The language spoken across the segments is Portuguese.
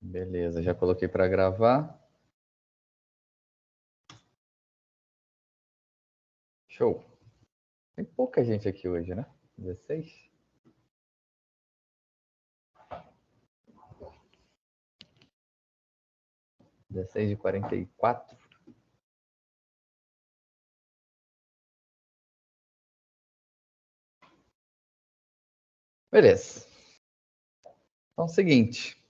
Beleza, já coloquei para gravar. Show. Tem pouca gente aqui hoje, né? 16? De 44. Beleza. Então é o seguinte.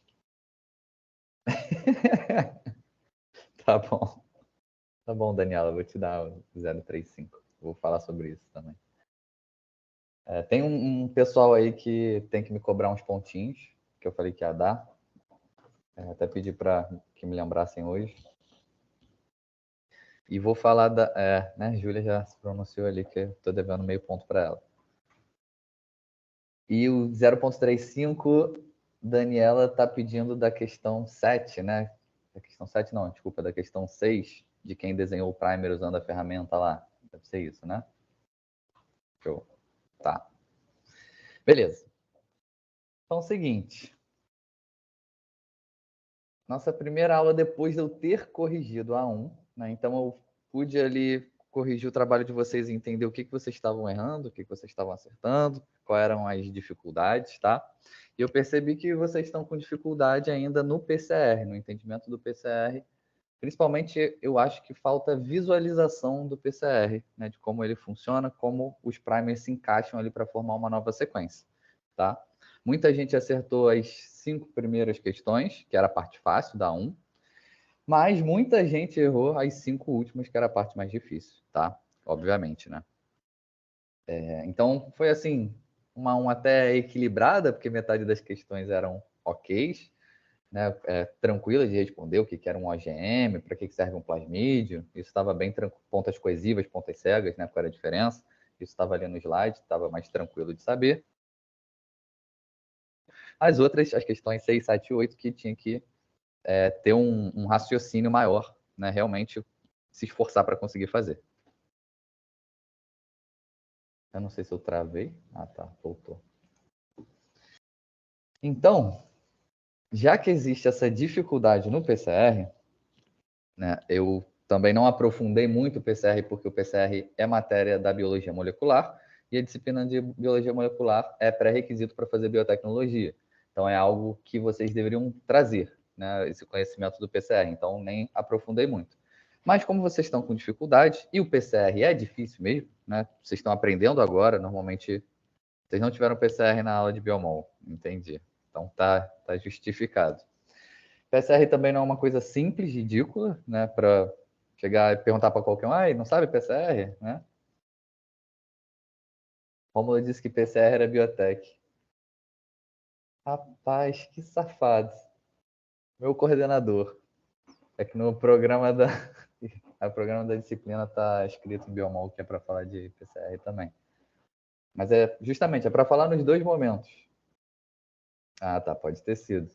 Tá bom. Tá bom, Daniela, eu vou te dar o 035. Vou falar sobre isso também. Tem um pessoal aí que tem que me cobrar uns pontinhos, que eu falei que ia dar. Até pedi para que me lembrassem hoje. E vou falar da... né, Júlia já se pronunciou ali que eu tô devendo meio ponto para ela. E o 0.35, Daniela tá pedindo da questão 7, né? Da questão 7 não, desculpa, da questão 6, de quem desenhou o primer usando a ferramenta lá. Deve ser isso, né? Show. Tá. Beleza. Então é o seguinte. Nossa primeira aula depois de eu ter corrigido a 1, né? Então eu pude ali corrigir o trabalho de vocês e entender o que vocês estavam errando, o que vocês estavam acertando, quais eram as dificuldades, tá? E eu percebi que vocês estão com dificuldade ainda no PCR, no entendimento do PCR. Principalmente, eu acho que falta visualização do PCR, né? De como ele funciona, como os primers se encaixam ali para formar uma nova sequência, tá? Muita gente acertou as 5 primeiras questões, que era a parte fácil da 1, mas muita gente errou as 5 últimas, que era a parte mais difícil, tá? Obviamente, né? Então, foi assim, uma até equilibrada, porque metade das questões eram ok, né? Tranquilas de responder o que era um OGM, para que serve um plasmídio. Isso estava bem tranquilo, pontas coesivas, pontas cegas, né? Qual era a diferença? Isso estava ali no slide, estava mais tranquilo de saber. As outras, as questões 6, 7 e 8, que tinha que ter um raciocínio maior, né? Realmente se esforçar para conseguir fazer. Eu não sei se eu travei. Ah, tá, voltou. Então, já que existe essa dificuldade no PCR, né, eu também não aprofundei muito o PCR, porque o PCR é matéria da biologia molecular, e a disciplina de biologia molecular é pré-requisito para fazer biotecnologia. Então, é algo que vocês deveriam trazer, né, esse conhecimento do PCR. Então, nem aprofundei muito. Mas, como vocês estão com dificuldade, e o PCR é difícil mesmo, né, vocês estão aprendendo agora, normalmente, vocês não tiveram PCR na aula de biomol, entendi. Então, tá justificado. PCR também não é uma coisa simples, ridícula, né? Para chegar e perguntar para qualquer um, não sabe PCR, né? Rômulo disse que PCR era biotech. Rapaz, que safado. Meu coordenador. É que no programa da, o programa da disciplina tá escrito em biomol, que é para falar de PCR também. Mas justamente, é para falar nos dois momentos. Ah, tá, pode ter sido.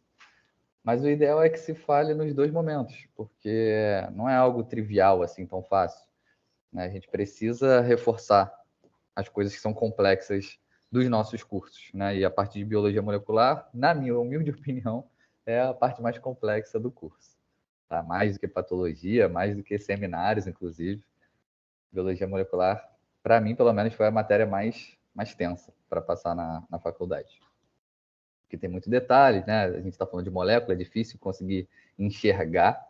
Mas o ideal é que se fale nos dois momentos, porque não é algo trivial assim, tão fácil. Né? A gente precisa reforçar as coisas que são complexas dos nossos cursos. Né? E a parte de biologia molecular, na minha humilde opinião, é a parte mais complexa do curso. Tá? Mais do que patologia, mais do que seminários, inclusive. Biologia molecular, para mim, pelo menos, foi a matéria mais tensa para passar na faculdade. Porque tem muito detalhe, né? A gente está falando de molécula, é difícil conseguir enxergar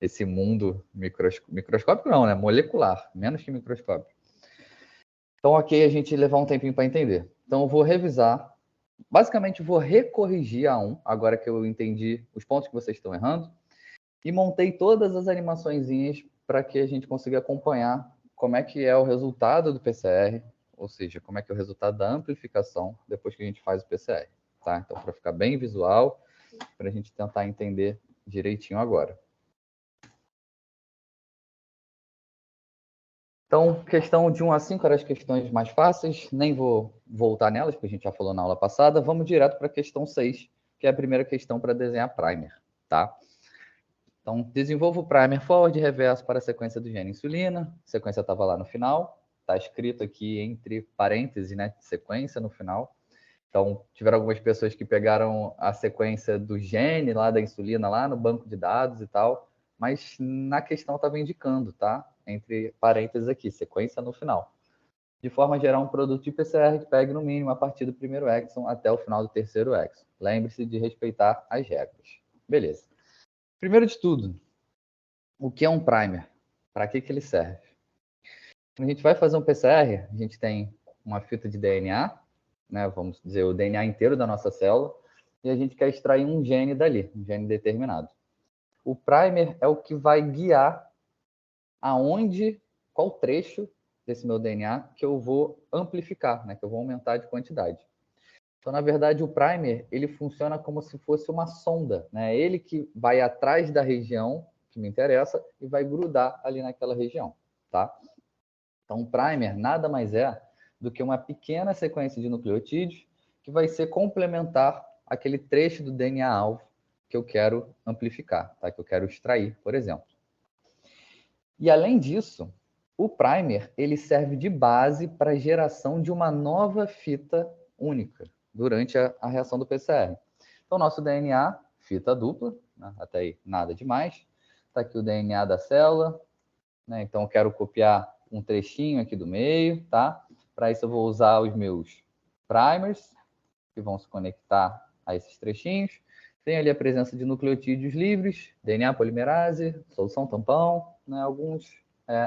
esse mundo microscópico, não, né? Molecular, menos que microscópico. Então, ok, a gente levar um tempinho para entender. Então, eu vou revisar. Basicamente, vou recorrigir a 1, agora que eu entendi os pontos que vocês estão errando, e montei todas as animaçõezinhas para que a gente consiga acompanhar como é que é o resultado do PCR, ou seja, como é que é o resultado da amplificação depois que a gente faz o PCR. Tá? Então, para ficar bem visual, para a gente tentar entender direitinho agora. Então, questão de 1 a 5 eram as questões mais fáceis, nem vou voltar nelas, porque a gente já falou na aula passada. Vamos direto para a questão 6, que é a primeira questão para desenhar primer, tá? Então, desenvolva o primer forward e reverso para a sequência do gene insulina. A sequência estava lá no final, está escrito aqui entre parênteses, né, sequência no final. Então, tiveram algumas pessoas que pegaram a sequência do gene lá da insulina lá no banco de dados e tal, mas na questão estava indicando, tá? Entre parênteses aqui, sequência no final. De forma a gerar um produto de PCR que pegue no mínimo a partir do primeiro exon até o final do terceiro exon. Lembre-se de respeitar as regras. Beleza. Primeiro de tudo, o que é um primer? Para que ele serve? Quando a gente vai fazer um PCR, a gente tem uma fita de DNA, né, vamos dizer, o DNA inteiro da nossa célula, e a gente quer extrair um gene dali, um gene determinado. O primer é o que vai guiar aonde, qual trecho desse meu DNA que eu vou amplificar, né, que eu vou aumentar de quantidade. Então, na verdade, o primer, ele funciona como se fosse uma sonda, né? Ele que vai atrás da região que me interessa e vai grudar ali naquela região, tá? Então, o primer nada mais é do que uma pequena sequência de nucleotídeos que vai ser complementar aquele trecho do DNA-alvo que eu quero amplificar, tá? Que eu quero extrair, por exemplo. E, além disso, o primer ele serve de base para a geração de uma nova fita única durante a reação do PCR. Então, nosso DNA, fita dupla, né? Até aí nada demais. Está aqui o DNA da célula, né? Então, eu quero copiar um trechinho aqui do meio, tá? Para isso, eu vou usar os meus primers, que vão se conectar a esses trechinhos. Tem ali a presença de nucleotídeos livres, DNA polimerase, solução tampão, né? Alguns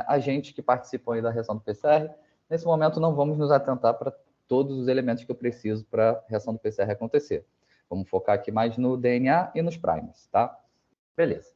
agentes que participam aí da reação do PCR. Nesse momento, não vamos nos atentar para todos os elementos que eu preciso para a reação do PCR acontecer. Vamos focar aqui mais no DNA e nos primers, tá? Beleza.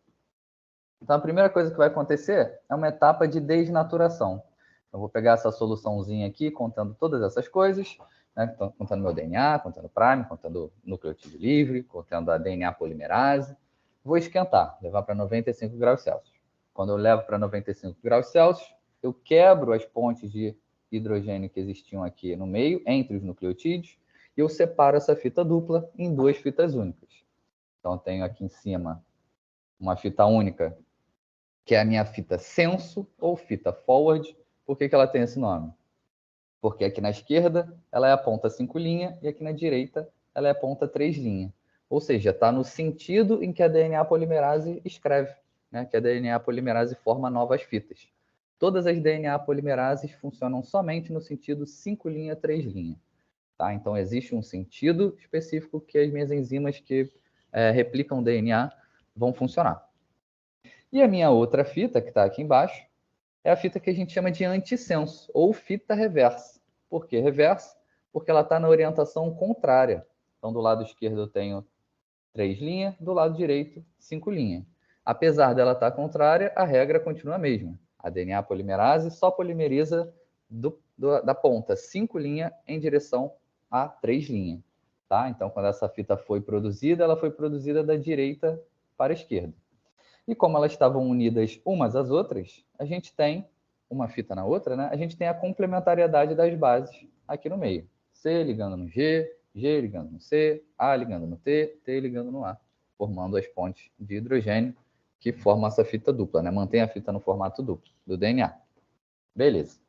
Então, a primeira coisa que vai acontecer é uma etapa de desnaturação. Eu vou pegar essa soluçãozinha aqui, contando todas essas coisas, né? Contando meu DNA, contando primer, contando nucleotídeo livre, contando a DNA polimerase. Vou esquentar, levar para 95 graus Celsius. Quando eu levo para 95 graus Celsius, eu quebro as pontes de hidrogênio que existiam aqui no meio, entre os nucleotídeos, e eu separo essa fita dupla em duas fitas únicas. Então, eu tenho aqui em cima uma fita única, que é a minha fita senso ou fita forward. Por que ela tem esse nome? Porque aqui na esquerda ela é a ponta 5' e aqui na direita ela é a ponta 3'. Ou seja, está no sentido em que a DNA polimerase escreve, né? Que a DNA polimerase forma novas fitas. Todas as DNA polimerases funcionam somente no sentido 5', 3'. Tá? Então, existe um sentido específico que as minhas enzimas que replicam DNA vão funcionar. E a minha outra fita, que está aqui embaixo, é a fita que a gente chama de antissenso, ou fita reversa. Por que reversa? Porque ela está na orientação contrária. Então, do lado esquerdo eu tenho 3', do lado direito 5'. Apesar dela estar contrária, a regra continua a mesma. A DNA polimerase só polimeriza da ponta 5' em direção a 3'. Tá? Então, quando essa fita foi produzida, ela foi produzida da direita para a esquerda. E como elas estavam unidas umas às outras, a gente tem uma fita na outra, né? A gente tem a complementariedade das bases aqui no meio. C ligando no G, G ligando no C, A ligando no T, T ligando no A, formando as pontes de hidrogênio que formam essa fita dupla, né? Mantém a fita no formato duplo do DNA. Beleza.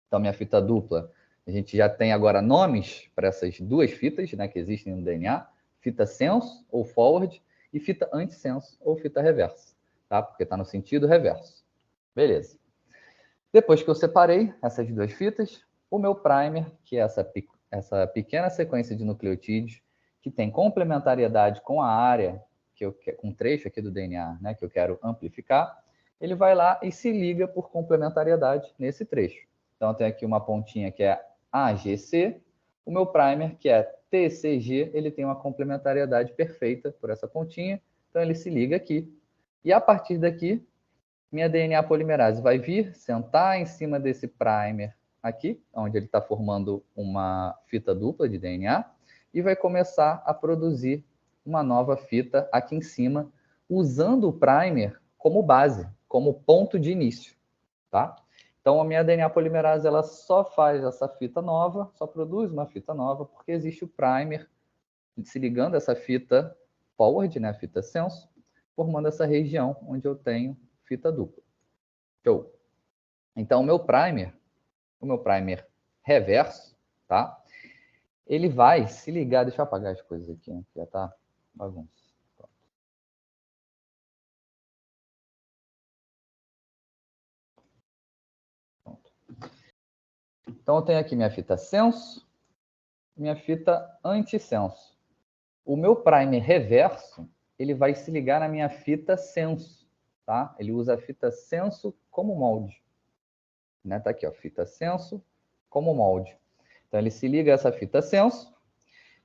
Então, minha fita dupla, a gente já tem agora nomes para essas duas fitas, né, que existem no DNA, fita senso ou forward e fita antissenso ou fita reversa, tá? Porque está no sentido reverso. Beleza. Depois que eu separei essas duas fitas, o meu primer, que é essa pequena sequência de nucleotídeos que tem complementariedade com a área, com o trecho aqui do DNA, né, que eu quero amplificar, ele vai lá e se liga por complementariedade nesse trecho. Então, eu tenho aqui uma pontinha que é AGC, o meu primer, que é TCG, ele tem uma complementariedade perfeita por essa pontinha, então ele se liga aqui. E a partir daqui, minha DNA polimerase vai vir, sentar em cima desse primer aqui, onde ele está formando uma fita dupla de DNA, e vai começar a produzir uma nova fita aqui em cima, usando o primer como base, como ponto de início, tá? Então, a minha DNA polimerase ela só faz essa fita nova, só produz uma fita nova, porque existe o primer se ligando a essa fita forward, né, a fita senso, formando essa região onde eu tenho fita dupla. Show. Então, o meu primer reverso, tá? ele vai se ligar... Deixa eu apagar as coisas aqui, né? Já tá bagunça. Pronto. Então, eu tenho aqui minha fita senso, minha fita antissenso. O meu primer reverso, ele vai se ligar na minha fita senso, tá? Ele usa a fita senso como molde. Né? Tá aqui, ó, fita senso como molde. Então, ele se liga a essa fita senso,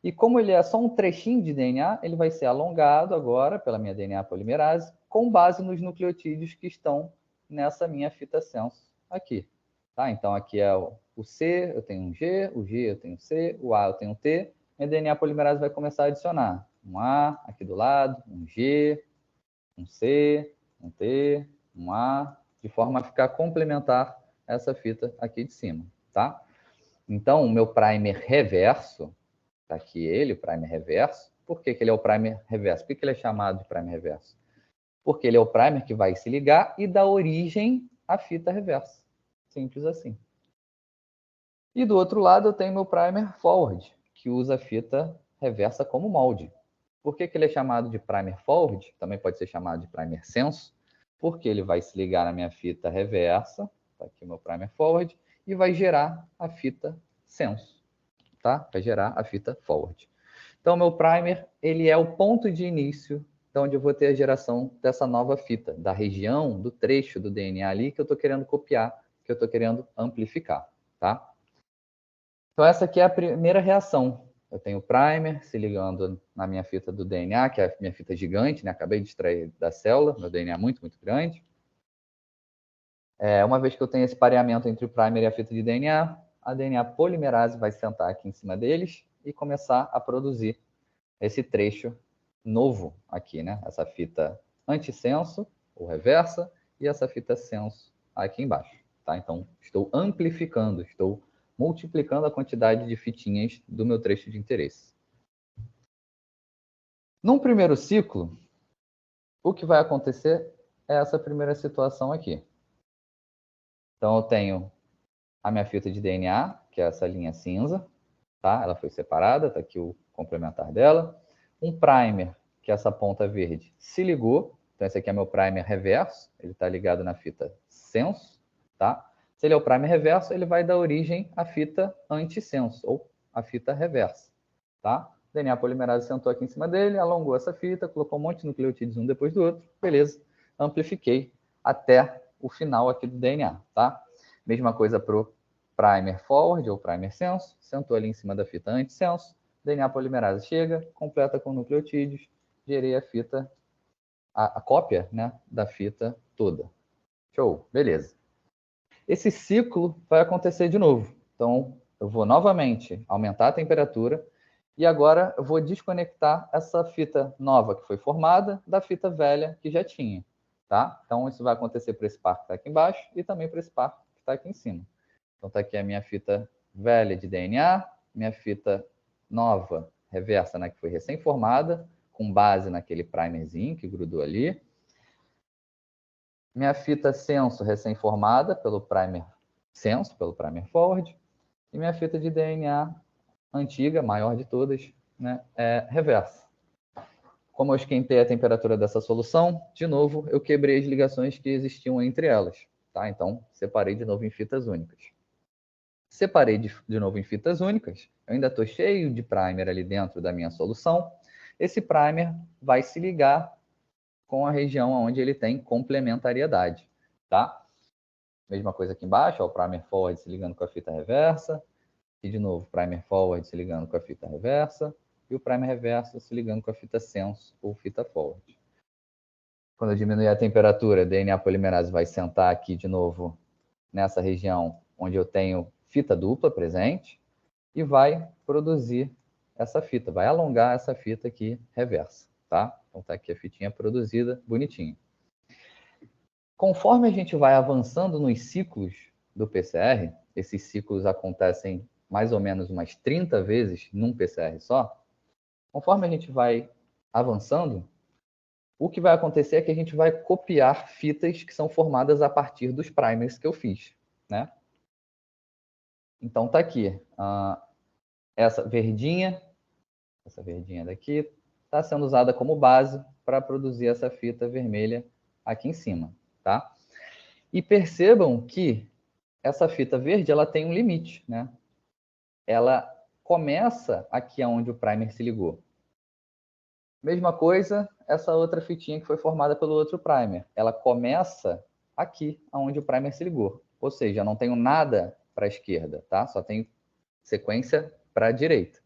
e como ele é só um trechinho de DNA, ele vai ser alongado agora pela minha DNA polimerase, com base nos nucleotídeos que estão nessa minha fita senso aqui. Tá? Então, aqui é o C, eu tenho um G, o G eu tenho C, o A eu tenho um T, minha DNA polimerase vai começar a adicionar um A aqui do lado, um G, um C, um T, um A, de forma a ficar complementar essa fita aqui de cima, tá? Então, o meu primer reverso, tá aqui ele, o primer reverso. Por que ele é o primer reverso? Por que ele é chamado de primer reverso? Porque ele é o primer que vai se ligar e dar origem à fita reversa. Simples assim. E do outro lado eu tenho meu primer forward, que usa a fita reversa como molde. Por que ele é chamado de primer forward? Também pode ser chamado de primer senso, porque ele vai se ligar na minha fita reversa, tá aqui meu primer forward, e vai gerar a fita senso, tá? Vai gerar a fita forward. Então, meu primer, ele é o ponto de início de onde eu vou ter a geração dessa nova fita, da região, do trecho do DNA ali que eu estou querendo copiar, que eu estou querendo amplificar, tá? Então, essa aqui é a primeira reação. Eu tenho o primer se ligando na minha fita do DNA, que é a minha fita gigante, né? Acabei de extrair da célula, meu DNA é muito, muito grande. Uma vez que eu tenho esse pareamento entre o primer e a fita de DNA, a DNA polimerase vai sentar aqui em cima deles e começar a produzir esse trecho novo aqui, né? Essa fita antissenso, ou reversa, e essa fita senso aqui embaixo, tá? Então, estou amplificando, estou multiplicando a quantidade de fitinhas do meu trecho de interesse. Num primeiro ciclo, o que vai acontecer é essa primeira situação aqui. Então, eu tenho a minha fita de DNA, que é essa linha cinza, tá? Ela foi separada, tá aqui o complementar dela. Um primer, que é essa ponta verde, se ligou. Então, esse aqui é meu primer reverso, ele está ligado na fita senso, tá? Se ele é o primer reverso, ele vai dar origem à fita antissenso, ou a fita reversa, tá? O DNA polimerase sentou aqui em cima dele, alongou essa fita, colocou um monte de nucleotídeos um depois do outro, beleza, amplifiquei até o final aqui do DNA, tá? Mesma coisa para o primer forward ou primer senso, sentou ali em cima da fita antissenso, DNA polimerase chega, completa com nucleotídeos, gerei a fita, a cópia, né, da fita toda. Show, beleza. Esse ciclo vai acontecer de novo. Então, eu vou novamente aumentar a temperatura e agora eu vou desconectar essa fita nova que foi formada da fita velha que já tinha, tá? Então, isso vai acontecer para esse par que está aqui embaixo e também para esse par que está aqui em cima. Então, está aqui a minha fita velha de DNA, minha fita nova, reversa, né, que foi recém-formada, com base naquele primerzinho que grudou ali. Minha fita senso recém-formada pelo primer senso, pelo primer forward. E minha fita de DNA antiga, maior de todas, né, reversa. Como eu esquentei a temperatura dessa solução, de novo, eu quebrei as ligações que existiam entre elas. Tá? Então, separei de novo em fitas únicas. Separei de novo em fitas únicas. Eu ainda estou cheio de primer ali dentro da minha solução. Esse primer vai se ligar com a região onde ele tem complementariedade. Tá? Mesma coisa aqui embaixo, ó, o primer forward se ligando com a fita reversa. E de novo, primer forward se ligando com a fita reversa. E o primer reverso se ligando com a fita senso ou fita forward. Quando eu diminuir a temperatura, a DNA polimerase vai sentar aqui de novo nessa região onde eu tenho fita dupla presente e vai produzir essa fita, vai alongar essa fita aqui reversa, tá? Então tá aqui a fitinha produzida, bonitinha. Conforme a gente vai avançando nos ciclos do PCR, esses ciclos acontecem mais ou menos umas 30 vezes num PCR só. Conforme a gente vai avançando, o que vai acontecer é que a gente vai copiar fitas que são formadas a partir dos primers que eu fiz, né? Então tá aqui. essa verdinha daqui, está sendo usada como base para produzir essa fita vermelha aqui em cima, tá? E percebam que essa fita verde, ela tem um limite, né? Ela começa aqui onde o primer se ligou. Mesma coisa, essa outra fitinha que foi formada pelo outro primer. Ela começa aqui onde o primer se ligou. Ou seja, eu não tenho nada para a esquerda, tá? Só tenho sequência para a direita.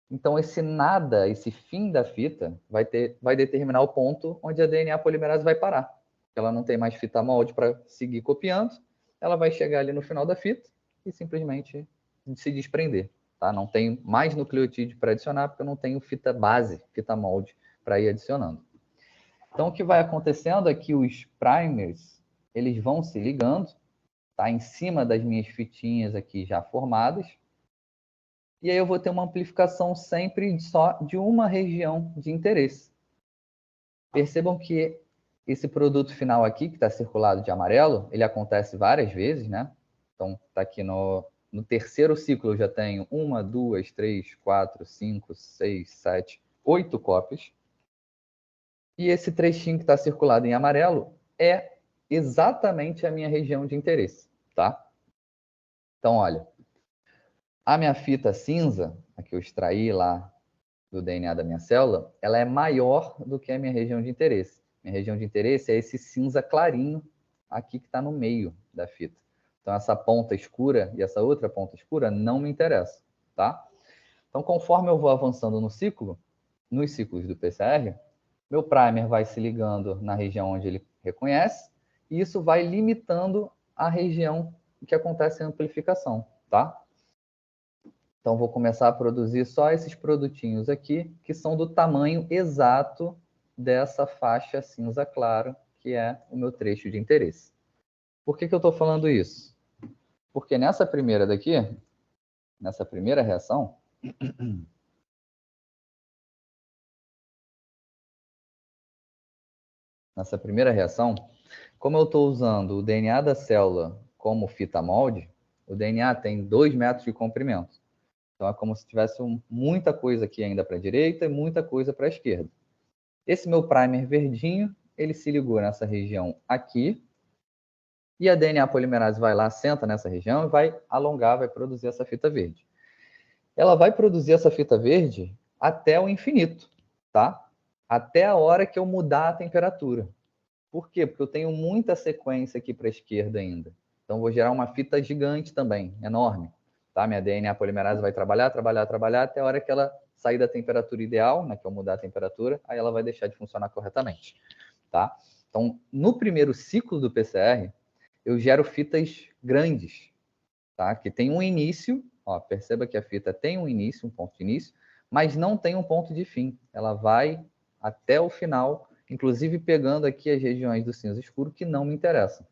Então, esse nada, esse fim da fita, vai determinar o ponto onde a DNA polimerase vai parar. Ela não tem mais fita molde para seguir copiando, ela vai chegar ali no final da fita e simplesmente se desprender. Tá? Não tenho mais nucleotídeo para adicionar, porque eu não tenho fita base, fita molde, para ir adicionando. Então, o que vai acontecendo é que os primers, eles vão se ligando, tá? Em cima das minhas fitinhas aqui já formadas, e aí eu vou ter uma amplificação sempre só de uma região de interesse. Percebam que esse produto final aqui, que está circulado de amarelo, ele acontece várias vezes, né? Então, está aqui no terceiro ciclo, eu já tenho 1, 2, 3, 4, 5, 6, 7, 8 cópias. E esse trechinho que está circulado em amarelo é exatamente a minha região de interesse, tá? Então, olha, a minha fita cinza, a que eu extraí lá do DNA da minha célula, ela é maior do que a minha região de interesse. Minha região de interesse é esse cinza clarinho aqui que está no meio da fita. Então, essa ponta escura e essa outra ponta escura não me interessa, tá? Então, conforme eu vou avançando no ciclo, nos ciclos do PCR, meu primer vai se ligando na região onde ele reconhece, e isso vai limitando a região que acontece a amplificação, tá? Então, vou começar a produzir só esses produtinhos aqui, que são do tamanho exato dessa faixa cinza claro, que é o meu trecho de interesse. Por que eu estou falando isso? Porque nessa primeira daqui, nessa primeira reação, como eu estou usando o DNA da célula como fita molde, o DNA tem 2 metros de comprimento. Então, é como se tivesse muita coisa aqui ainda para a direita e muita coisa para a esquerda. Esse meu primer verdinho, ele se ligou nessa região aqui, e a DNA polimerase vai lá, senta nessa região e vai alongar, vai produzir essa fita verde. Ela vai produzir essa fita verde até o infinito, tá? Até a hora que eu mudar a temperatura. Por quê? Porque eu tenho muita sequência aqui para a esquerda ainda. Então, vou gerar uma fita gigante também, enorme. Tá? Minha DNA polimerase vai trabalhar até a hora que ela sair da temperatura ideal, né, que eu mudar a temperatura, aí ela vai deixar de funcionar corretamente. Tá? Então, no primeiro ciclo do PCR, eu gero fitas grandes, tá? Que tem um início, ó, perceba que a fita tem um início, um ponto de início, mas não tem um ponto de fim. Ela vai até o final, inclusive pegando aqui as regiões do cinza escuro que não me interessam,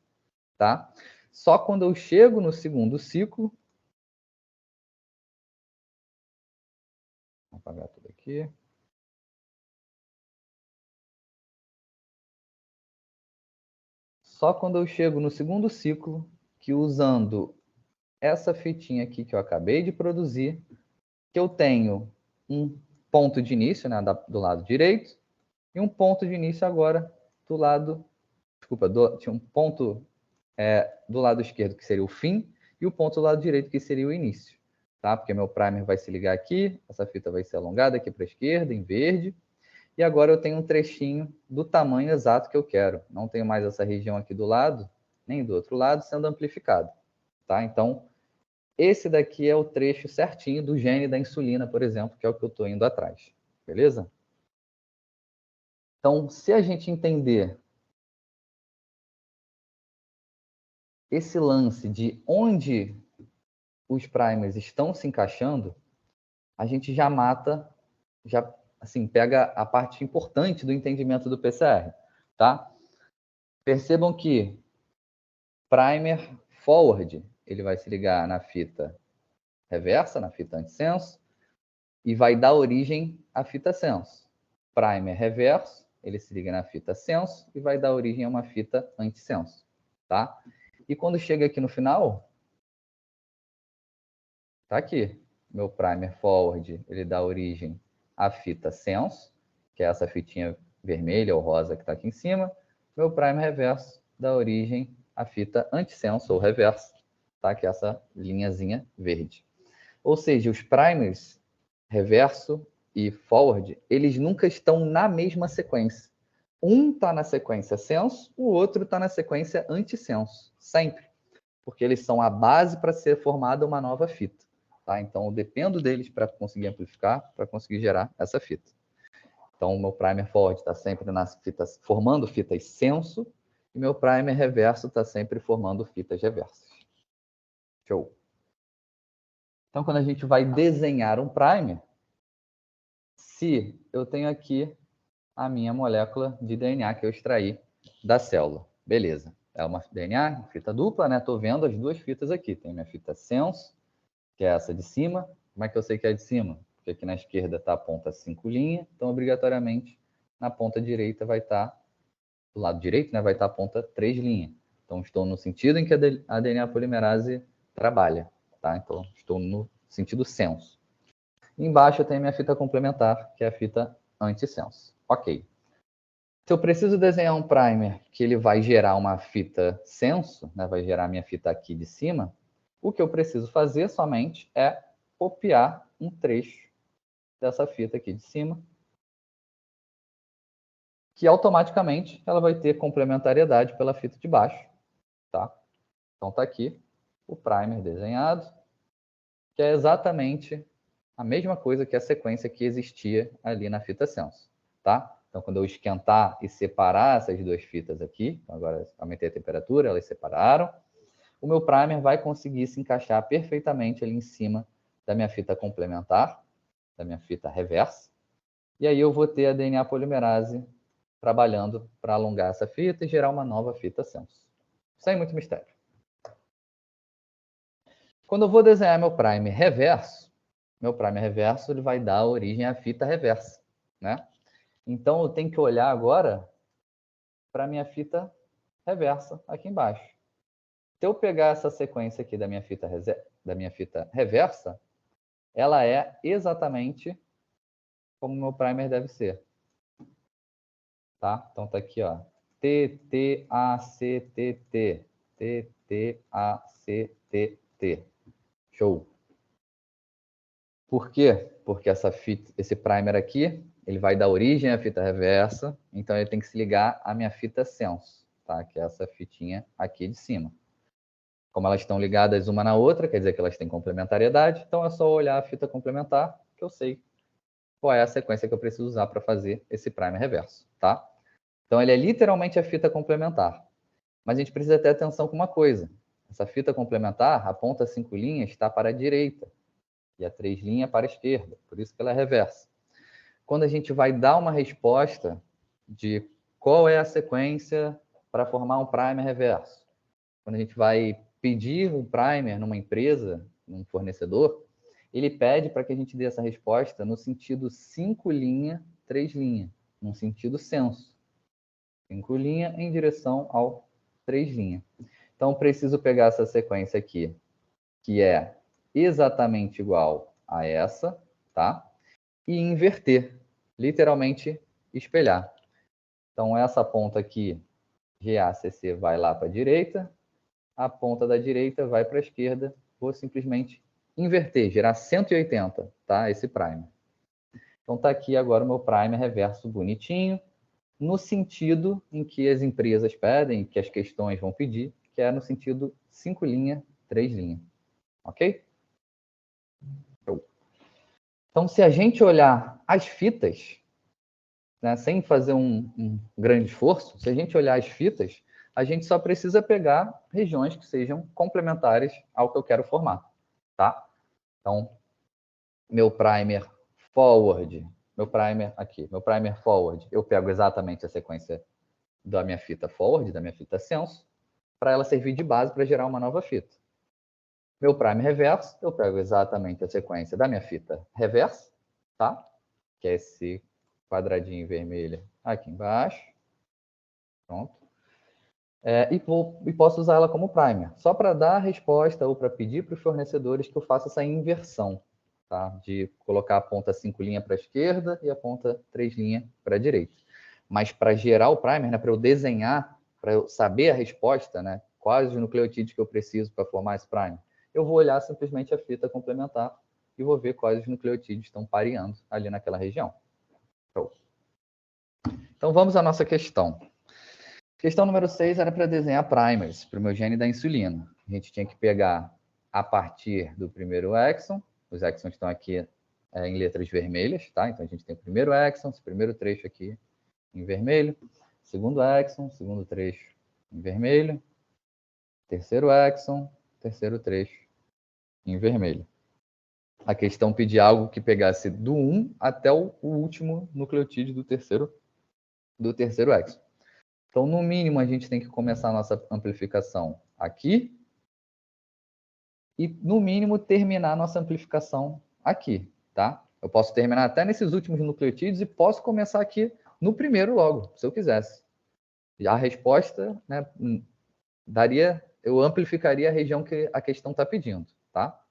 tá? Só quando eu chego no segundo ciclo, vou apagar tudo aqui. Só quando eu chego no segundo ciclo, que usando essa fitinha aqui que eu acabei de produzir, que eu tenho um ponto de início, né, do lado direito, e um ponto de início agora do lado... Desculpa, tinha um ponto do lado esquerdo, que seria o fim, e o ponto do lado direito, que seria o início. Tá? Porque meu primer vai se ligar aqui, essa fita vai ser alongada aqui para a esquerda, em verde, e agora eu tenho um trechinho do tamanho exato que eu quero. Não tenho mais essa região aqui do lado, nem do outro lado, sendo amplificado. Tá? Então, esse daqui é o trecho certinho do gene da insulina, por exemplo, que é o que eu estou indo atrás. Beleza? Então, se a gente entender esse lance de onde os primers estão se encaixando, a gente já mata, já assim, pega a parte importante do entendimento do PCR, tá? Percebam que primer forward, ele vai se ligar na fita reversa, na fita antissenso, e vai dar origem à fita senso. Primer reverso, ele se liga na fita senso e vai dar origem a uma fita antissenso, tá? E quando chega aqui no final, tá aqui. meu primer forward, ele dá origem à fita senso, que é essa fitinha vermelha ou rosa que está aqui em cima. Meu primer reverso dá origem à fita antissenso ou reverso, tá? Que é essa linhazinha verde. Ou seja, os primers reverso e forward, eles nunca estão na mesma sequência. Um está na sequência senso, o outro está na sequência antissenso, sempre. Porque eles são a base para ser formada uma nova fita. Tá? Então, eu dependo deles para conseguir amplificar, para conseguir gerar essa fita. Então, o meu primer forward está sempre nas fitas, formando fitas senso, e meu primer reverso está sempre formando fitas reversas. Show! Então, quando a gente vai desenhar um primer, se eu tenho aqui a minha molécula de DNA que eu extraí da célula. Beleza. É uma DNA, fita dupla, né? Estou vendo as duas fitas aqui. Tem minha fita senso, que é essa de cima. Como é que eu sei que é de cima? Porque aqui na esquerda está a ponta 5' então obrigatoriamente na ponta direita vai estar, do lado direito, né, vai estar a ponta 3'. Então estou no sentido em que a DNA polimerase trabalha, tá? Então estou no sentido senso. Embaixo eu tenho minha fita complementar, que é a fita antissenso. Ok. Se eu preciso desenhar um primer que ele vai gerar uma fita senso, né, vai gerar minha fita aqui de cima, o que eu preciso fazer somente é copiar um trecho dessa fita aqui de cima, que automaticamente ela vai ter complementariedade pela fita de baixo, tá? Então tá aqui o primer desenhado, que é exatamente a mesma coisa que a sequência que existia ali na fita senso, tá? Então, quando eu esquentar e separar essas duas fitas aqui, agora aumentei a temperatura, elas separaram, o meu primer vai conseguir se encaixar perfeitamente ali em cima da minha fita complementar, da minha fita reversa, e aí eu vou ter a DNA polimerase trabalhando para alongar essa fita e gerar uma nova fita senso. Sem muito mistério. Quando eu vou desenhar meu primer reverso ele vai dar origem à fita reversa, né? Então, eu tenho que olhar agora para a minha fita reversa aqui embaixo. Se eu pegar essa sequência aqui da minha fita reversa, ela é exatamente como o meu primer deve ser. Tá? Então, tá aqui, ó. TTACTT. TTACTT. Show. Por quê? Porque esse primer aqui, ele vai dar origem à fita reversa, então ele tem que se ligar à minha fita senso, tá? Que é essa fitinha aqui de cima. Como elas estão ligadas uma na outra, quer dizer que elas têm complementariedade, então é só olhar a fita complementar que eu sei qual é a sequência que eu preciso usar para fazer esse primer reverso, tá? Então ele é literalmente a fita complementar. Mas a gente precisa ter atenção com uma coisa. Essa fita complementar, a ponta 5' está para a direita e a 3' para a esquerda, por isso que ela é reversa. Quando a gente vai dar uma resposta de qual é a sequência para formar um primer reverso, quando a gente vai pedir um primer numa empresa, num fornecedor, ele pede para que a gente dê essa resposta no sentido 5', 3', num sentido senso. 5' em direção ao 3'. Então, preciso pegar essa sequência aqui, que é exatamente igual a essa, tá? E inverter, literalmente espelhar. Então, essa ponta aqui, GACC, vai lá para a direita, a ponta da direita vai para a esquerda, vou simplesmente inverter, gerar 180, tá? Esse primer. Então, tá aqui agora o meu primer reverso bonitinho, no sentido em que as empresas pedem, que as questões vão pedir, que é no sentido 5', 3'. Ok? Então, se a gente olhar as fitas, né, sem fazer um grande esforço, se a gente olhar as fitas, a gente só precisa pegar regiões que sejam complementares ao que eu quero formar, tá? Então, meu primer forward, meu primer forward, eu pego exatamente a sequência da minha fita forward, da minha fita senso, para ela servir de base para gerar uma nova fita. Meu primer reverso, eu pego exatamente a sequência da minha fita reversa, tá? Que é esse quadradinho vermelho aqui embaixo. Pronto. E posso usar ela como primer, só para dar a resposta ou para pedir para os fornecedores que eu faça essa inversão. tá? De colocar a ponta 5' para a esquerda e a ponta 3' para a direita. Mas para gerar o primer, né, para eu desenhar, para eu saber a resposta, né, quais os nucleotídeos que eu preciso para formar esse primer, eu vou olhar simplesmente a fita complementar e vou ver quais os nucleotídeos estão pareando ali naquela região. Então vamos à nossa questão. Questão número 6 era para desenhar primers para o meu gene da insulina. A gente tinha que pegar a partir do primeiro exon, os exons estão aqui em letras vermelhas, tá? Então a gente tem o primeiro exon, esse primeiro trecho aqui em vermelho, segundo exon, segundo trecho em vermelho, terceiro exon, terceiro trecho em vermelho. A questão pedia algo que pegasse do 1 até o último nucleotídeo do terceiro exon. Então, no mínimo, a gente tem que começar a nossa amplificação aqui e, no mínimo, terminar a nossa amplificação aqui, tá? Eu posso terminar até nesses últimos nucleotídeos e posso começar aqui no primeiro logo, se eu quisesse. E a resposta, né, eu amplificaria a região que a questão está pedindo, tá?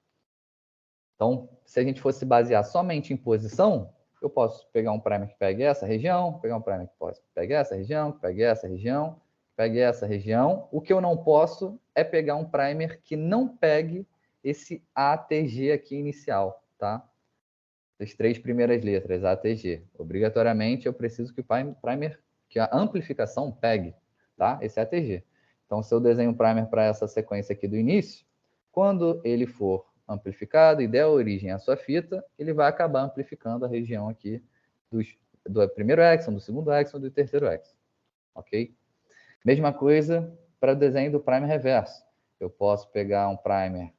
Então, se a gente fosse basear somente em posição, eu posso pegar um primer que pegue essa região, pegar um primer que pegue essa região, que pegue essa região, pegue essa região. O que eu não posso é pegar um primer que não pegue esse ATG aqui inicial, tá? As 3 primeiras letras, ATG. Obrigatoriamente, eu preciso que o primer, que a amplificação pegue, tá? Esse ATG. Então, se eu desenho um primer para essa sequência aqui do início, quando ele for amplificado e der origem à sua fita, ele vai acabar amplificando a região aqui do primeiro exon, do segundo exon e do terceiro exon. Ok? Mesma coisa para o desenho do primer reverso. Eu posso pegar um primer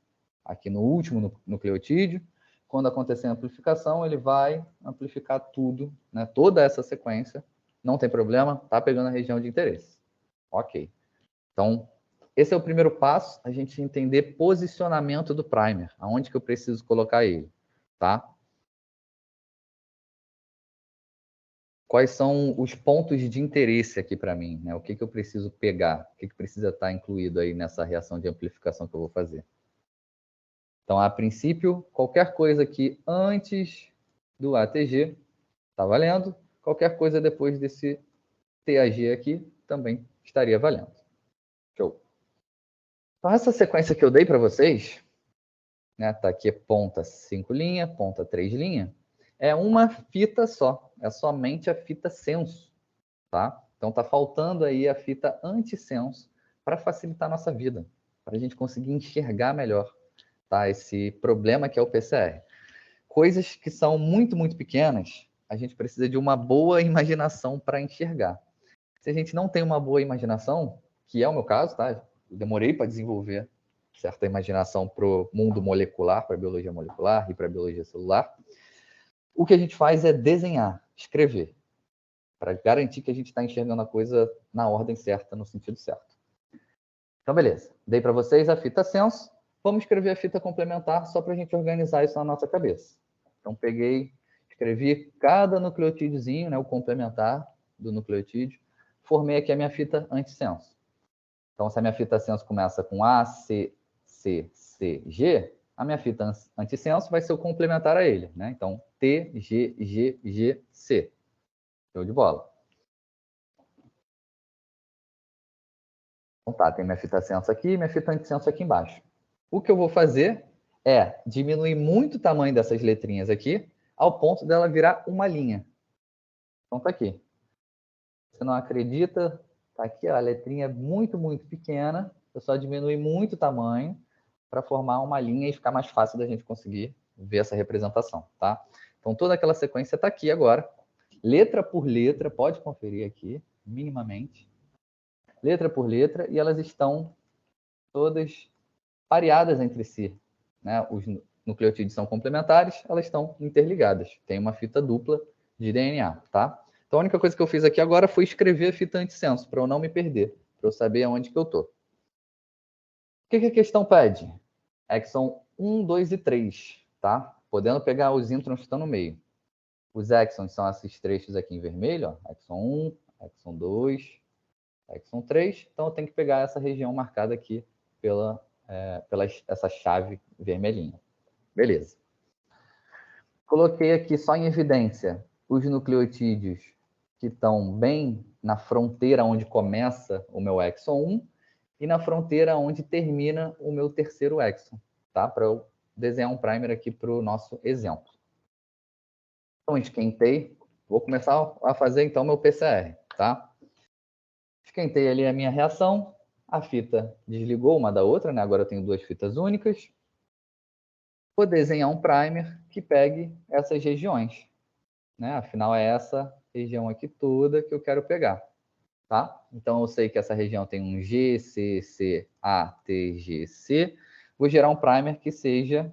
aqui no último nucleotídeo. Quando acontecer a amplificação, ele vai amplificar tudo, né? Toda essa sequência. Não tem problema, está pegando a região de interesse. Ok. Então, esse é o primeiro passo, a gente entender posicionamento do primer, aonde que eu preciso colocar ele, tá? Quais são os pontos de interesse aqui para mim, né? O que eu preciso pegar, o que precisa estar incluído aí nessa reação de amplificação que eu vou fazer. Então, a princípio, qualquer coisa aqui antes do ATG está valendo, qualquer coisa depois desse TAG aqui também estaria valendo. Show. Então, essa sequência que eu dei para vocês, né, tá aqui ponta 5', ponta 3', é uma fita só, é somente a fita senso, tá? Então tá faltando aí a fita antissenso para facilitar a nossa vida, para a gente conseguir enxergar melhor, tá? Esse problema que é o PCR. Coisas que são muito, muito pequenas, a gente precisa de uma boa imaginação para enxergar. Se a gente não tem uma boa imaginação, que é o meu caso, tá? Eu demorei para desenvolver certa imaginação para o mundo molecular, para a biologia molecular e para a biologia celular. O que a gente faz é desenhar, escrever, para garantir que a gente está enxergando a coisa na ordem certa, no sentido certo. Então, beleza. Dei para vocês a fita senso. Vamos escrever a fita complementar só para a gente organizar isso na nossa cabeça. Então, peguei, escrevi cada nucleotídeozinho, né, o complementar do nucleotídeo. Formei aqui a minha fita antissenso. Então, se a minha fita senso começa com A, C, C, C, G, a minha fita antissenso vai ser o complementar a ele, né? Então, T, G, G, G, C. Show de bola. Então tá, tem minha fita senso aqui e minha fita antissenso aqui embaixo. O que eu vou fazer é diminuir muito o tamanho dessas letrinhas aqui, ao ponto dela virar uma linha. Então tá aqui. Você não acredita? Tá aqui, ó, a letrinha é muito, muito pequena. Eu só diminui muito o tamanho para formar uma linha e ficar mais fácil da gente conseguir ver essa representação, tá? Então, toda aquela sequência está aqui agora. Letra por letra, pode conferir aqui, minimamente. Letra por letra, e elas estão todas pareadas entre si, né? Os nucleotídeos são complementares, elas estão interligadas. Tem uma fita dupla de DNA, tá? Então, a única coisa que eu fiz aqui agora foi escrever a fita antissenso, para eu não me perder, para eu saber aonde que eu estou. O que a questão pede? Exon 1, 2 e 3, tá? Podendo pegar os introns que estão no meio. Os exons são esses trechos aqui em vermelho, ó. Exon 1, exon 2, exon 3. Então, eu tenho que pegar essa região marcada aqui pela essa chave vermelhinha. Beleza. Coloquei aqui só em evidência os nucleotídeos que estão bem na fronteira onde começa o meu exon 1 e na fronteira onde termina o meu terceiro exon, tá? Para eu desenhar um primer aqui para o nosso exemplo. Então, esquentei. Vou começar a fazer, então, meu PCR, tá? Esquentei ali a minha reação. A fita desligou uma da outra, né? Agora eu tenho duas fitas únicas. Vou desenhar um primer que pegue essas regiões, né? Afinal, é essa região aqui toda que eu quero pegar, tá? Então, eu sei que essa região tem um G, C, C, A, T, G, C. Vou gerar um primer que seja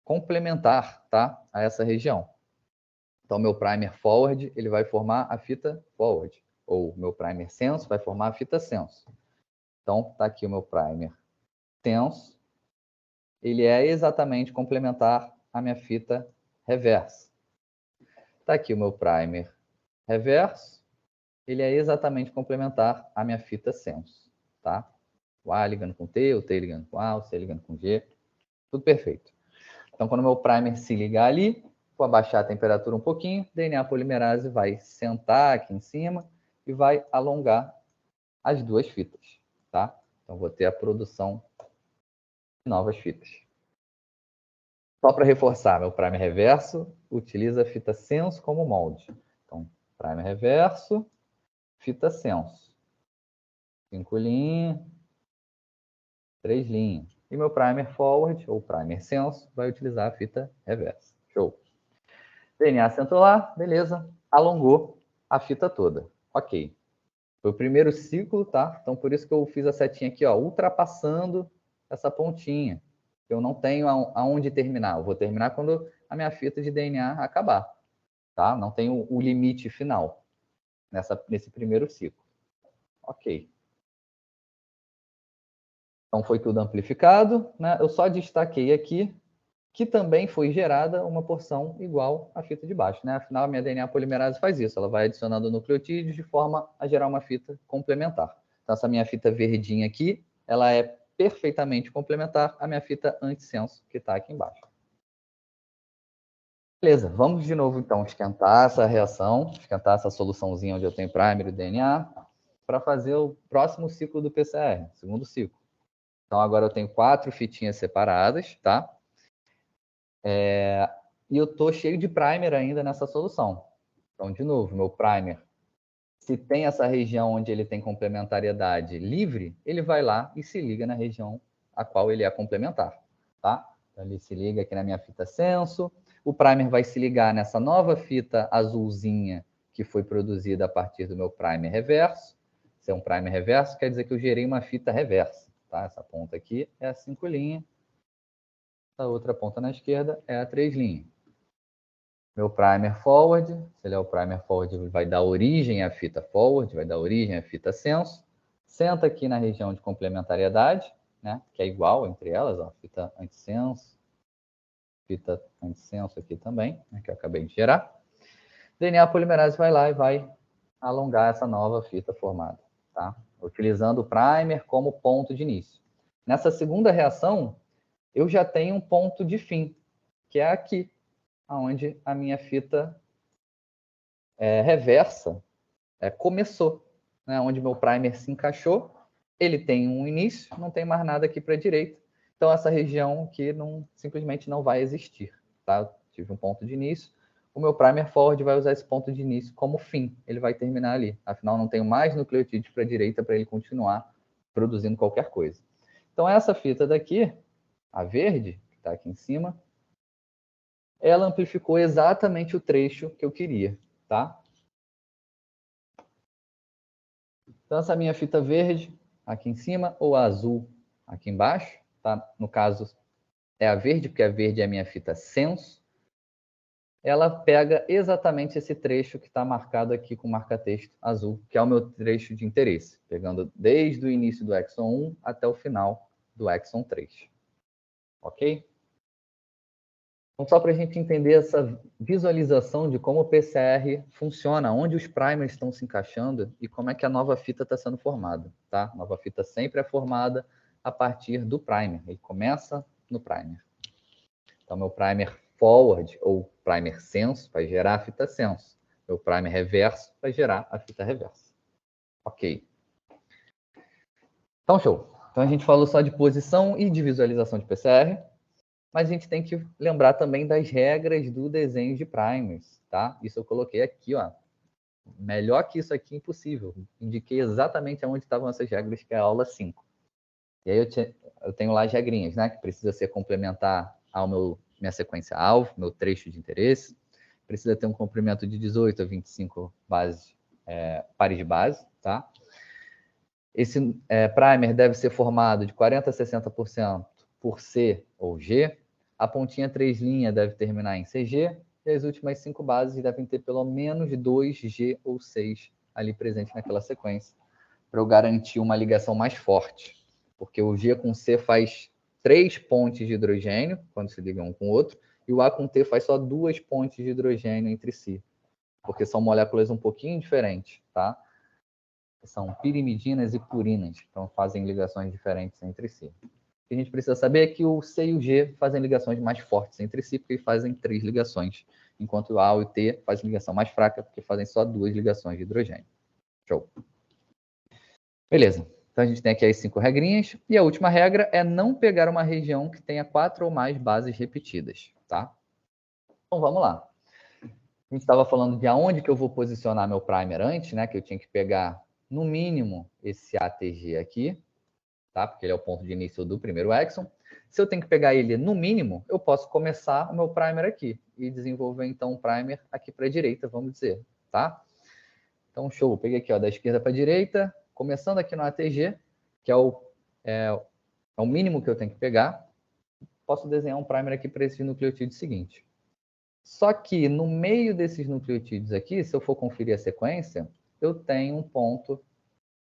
complementar, tá? A essa região. Então, meu primer forward, ele vai formar a fita forward. Ou meu primer senso vai formar a fita senso. Então, tá aqui o meu primer senso. Ele é exatamente complementar à minha fita reversa. Tá aqui o meu primer reverso. Ele é exatamente complementar à minha fita senso, tá? O A ligando com T, o T ligando com A, o C ligando com G. Tudo perfeito. Então, quando o meu primer se ligar ali, vou abaixar a temperatura um pouquinho, DNA polimerase vai sentar aqui em cima e vai alongar as duas fitas, tá? Então, vou ter a produção de novas fitas. Só para reforçar, meu primer reverso utiliza a fita senso como molde. Então, primer reverso, fita senso. 5 linhas, 3 linhas. E meu primer forward, ou primer senso, vai utilizar a fita reversa. Show. DNA sentou lá, beleza. Alongou a fita toda. Ok. Foi o primeiro ciclo, tá? Então, por isso que eu fiz a setinha aqui, ó, ultrapassando essa pontinha. Eu não tenho aonde terminar. Eu vou terminar quando a minha fita de DNA acabar, tá? Não tenho o limite final nesse primeiro ciclo. Ok. Então, foi tudo amplificado, né? Eu só destaquei aqui que também foi gerada uma porção igual à fita de baixo, né? Afinal, a minha DNA polimerase faz isso, ela vai adicionando nucleotídeos de forma a gerar uma fita complementar. Então, essa minha fita verdinha aqui, ela é perfeitamente complementar à minha fita antissenso, que está aqui embaixo. Beleza, vamos de novo, então, esquentar essa reação, esquentar essa soluçãozinha onde eu tenho primer e DNA, para fazer o próximo ciclo do PCR, segundo ciclo. Então, agora eu tenho 4 fitinhas separadas, tá? E eu estou cheio de primer ainda nessa solução. Então, de novo, meu primer, se tem essa região onde ele tem complementariedade livre, ele vai lá e se liga na região a qual ele é complementar, tá? Então, ele se liga aqui na minha fita senso, o primer vai se ligar nessa nova fita azulzinha que foi produzida a partir do meu primer reverso. Se é um primer reverso, quer dizer que eu gerei uma fita reversa, tá? Essa ponta aqui é a 5 linhas, a outra ponta na esquerda é a 3 linhas. Meu primer forward, se ele é o primer forward, vai dar origem à fita forward, vai dar origem à fita senso. Senta aqui na região de complementariedade, né, que é igual entre elas, ó, fita antissenso, fita antissenso aqui também, né, que eu acabei de gerar. DNA polimerase vai lá e vai alongar essa nova fita formada, tá? Utilizando o primer como ponto de início. Nessa segunda reação, eu já tenho um ponto de fim, que é aqui, onde a minha fita reversa começou, né? Onde meu primer se encaixou, ele tem um início, não tem mais nada aqui para a direita, então essa região aqui simplesmente não vai existir, tá? Eu tive um ponto de início, o meu primer forward vai usar esse ponto de início como fim, ele vai terminar ali, afinal não tenho mais nucleotídeos para a direita para ele continuar produzindo qualquer coisa. Então essa fita daqui, a verde, que está aqui em cima, ela amplificou exatamente o trecho que eu queria, tá? Então, essa minha fita verde aqui em cima ou a azul aqui embaixo, tá? No caso, é a verde, porque a verde é a minha fita senso. Ela pega exatamente esse trecho que está marcado aqui com marca-texto azul, que é o meu trecho de interesse, pegando desde o início do exon 1 até o final do exon 3. Ok? Então, só para a gente entender essa visualização de como o PCR funciona, onde os primers estão se encaixando e como é que a nova fita está sendo formada, tá? A nova fita sempre é formada a partir do primer, ele começa no primer. Então, meu primer forward ou primer senso vai gerar a fita senso. Meu primer reverso vai gerar a fita reversa. Ok. Então, show. Então, a gente falou só de posição e de visualização de PCR, mas a gente tem que lembrar também das regras do desenho de primers, tá? Isso eu coloquei aqui, ó. Melhor que isso aqui, impossível. Indiquei exatamente onde estavam essas regras, que é a aula 5. E aí eu tenho lá as regrinhas, né? Que precisa ser complementar ao minha sequência alvo, meu trecho de interesse. Precisa ter um comprimento de 18 a 25 bases, pares de base, tá? Esse primer deve ser formado de 40% a 60% por C ou G. A pontinha 3' deve terminar em CG. E as últimas 5 bases devem ter pelo menos 2 G ou 6 ali presentes naquela sequência, para eu garantir uma ligação mais forte. Porque o G com C faz 3 pontes de hidrogênio, quando se ligam um com o outro, e o A com T faz só 2 pontes de hidrogênio entre si, porque são moléculas um pouquinho diferentes, tá? São pirimidinas e purinas, então fazem ligações diferentes entre si. O que a gente precisa saber é que o C e o G fazem ligações mais fortes entre si, porque fazem 3 ligações, enquanto o A e o T fazem ligação mais fraca, porque fazem só 2 ligações de hidrogênio. Show. Beleza. Então a gente tem aqui as 5 regrinhas, e a última regra é não pegar uma região que tenha 4 ou mais bases repetidas, tá? Então vamos lá. A gente estava falando de aonde que eu vou posicionar meu primer antes, né? Que eu tinha que pegar, no mínimo, esse ATG aqui, tá? Porque ele é o ponto de início do primeiro exon. Se eu tenho que pegar ele no mínimo, eu posso começar o meu primer aqui e desenvolver, então, um primer aqui para a direita, vamos dizer, tá? Então, show. Eu peguei aqui, ó, da esquerda para a direita, começando aqui no ATG, que é o mínimo que eu tenho que pegar. Posso desenhar um primer aqui para esse nucleotídeo seguinte. Só que no meio desses nucleotídeos aqui, se eu for conferir a sequência, eu tenho um ponto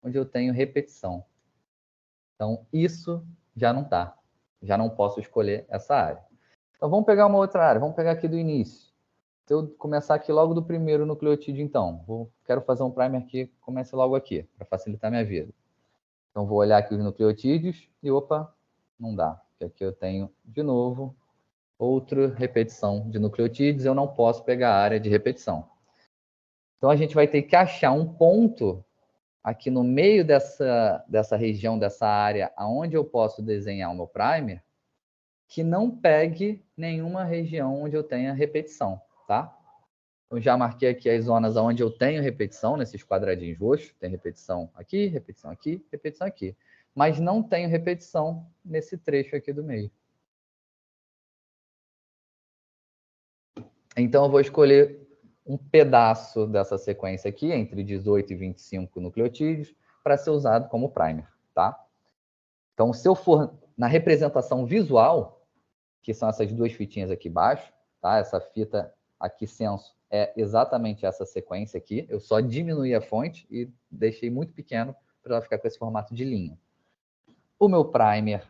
onde eu tenho repetição. Então, isso já não está. Já não posso escolher essa área. Então, vamos pegar uma outra área. Vamos pegar aqui do início. Se eu começar aqui logo do primeiro nucleotídeo, então, quero fazer um primer que comece logo aqui, para facilitar minha vida. Então, vou olhar aqui os nucleotídeos e, opa, não dá. Porque aqui eu tenho, de novo, outra repetição de nucleotídeos. Eu não posso pegar a área de repetição. Então, a gente vai ter que achar um ponto aqui no meio dessa região, dessa área, onde eu posso desenhar o meu primer, que não pegue nenhuma região onde eu tenha repetição, tá? Eu já marquei aqui as zonas onde eu tenho repetição, nesses quadradinhos roxos. Tem repetição aqui, repetição aqui, repetição aqui. Mas não tenho repetição nesse trecho aqui do meio. Então, eu vou escolher um pedaço dessa sequência aqui, entre 18 e 25 nucleotídeos, para ser usado como primer, tá? Então, se eu for na representação visual, que são essas duas fitinhas aqui embaixo, tá? Essa fita aqui, senso, é exatamente essa sequência aqui. Eu só diminuí a fonte e deixei muito pequeno para ela ficar com esse formato de linha. O meu primer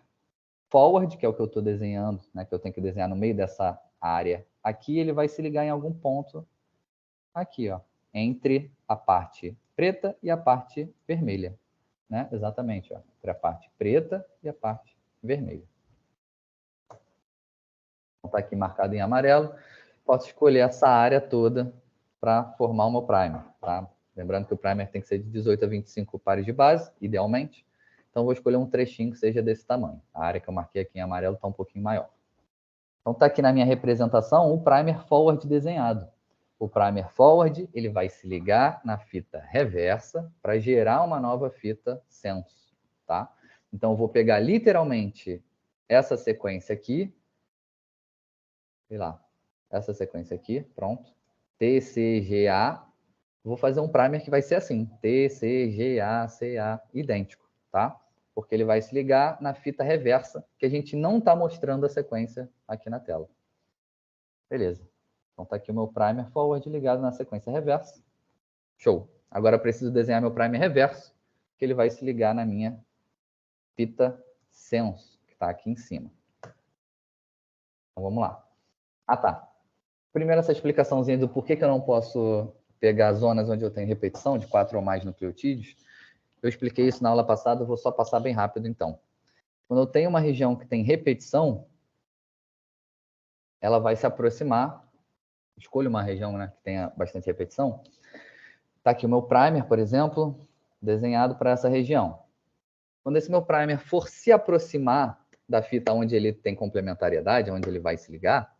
forward, que é o que eu estou desenhando, né? Que eu tenho que desenhar no meio dessa área aqui, ele vai se ligar em algum ponto aqui, ó, entre a parte preta e a parte vermelha, né? Exatamente, ó, entre a parte preta e a parte vermelha. Está aqui marcado em amarelo. Posso escolher essa área toda para formar o meu primer, tá? Lembrando que o primer tem que ser de 18 a 25 pares de base, idealmente. Então, vou escolher um trechinho que seja desse tamanho. A área que eu marquei aqui em amarelo está um pouquinho maior. Então, está aqui na minha representação o primer forward desenhado. O primer forward ele vai se ligar na fita reversa para gerar uma nova fita senso, tá? Então, eu vou pegar literalmente essa sequência aqui, sei lá, essa sequência aqui, pronto, TCGA, vou fazer um primer que vai ser assim, TCGACA, idêntico, tá? Porque ele vai se ligar na fita reversa, que a gente não está mostrando a sequência aqui na tela. Beleza. Então tá aqui o meu primer forward ligado na sequência reversa. Show. Agora eu preciso desenhar meu primer reverso, que ele vai se ligar na minha fita senso, que está aqui em cima. Então vamos lá. Ah, tá. Primeiro essa explicaçãozinha do porquê que eu não posso pegar zonas onde eu tenho repetição de 4 ou mais nucleotídeos. Eu expliquei isso na aula passada, eu vou só passar bem rápido então. Quando eu tenho uma região que tem repetição, ela vai se aproximar. Escolho uma região, né, que tenha bastante repetição. Está aqui o meu primer, por exemplo, desenhado para essa região. Quando esse meu primer for se aproximar da fita onde ele tem complementariedade, onde ele vai se ligar,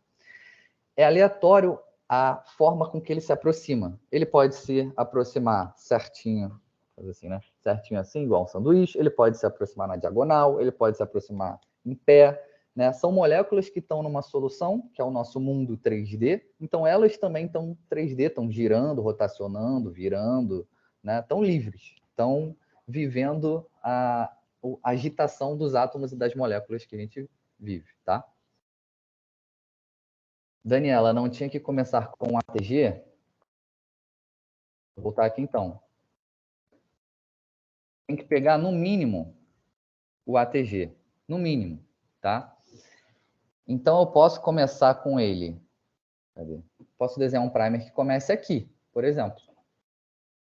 é aleatório a forma com que ele se aproxima. Ele pode se aproximar certinho, fazer assim, né? Certinho assim, igual um sanduíche. Ele pode se aproximar na diagonal, ele pode se aproximar em pé, né? São moléculas que estão numa solução, que é o nosso mundo 3D. Então, elas também estão 3D, estão girando, rotacionando, virando, né? Estão livres, estão vivendo a agitação dos átomos e das moléculas que a gente vive, tá? Daniela, não tinha que começar com ATG? Vou voltar aqui então. Tem que pegar no mínimo o ATG, no mínimo, tá? Então eu posso começar com ele. Cadê? Posso desenhar um primer que comece aqui, por exemplo.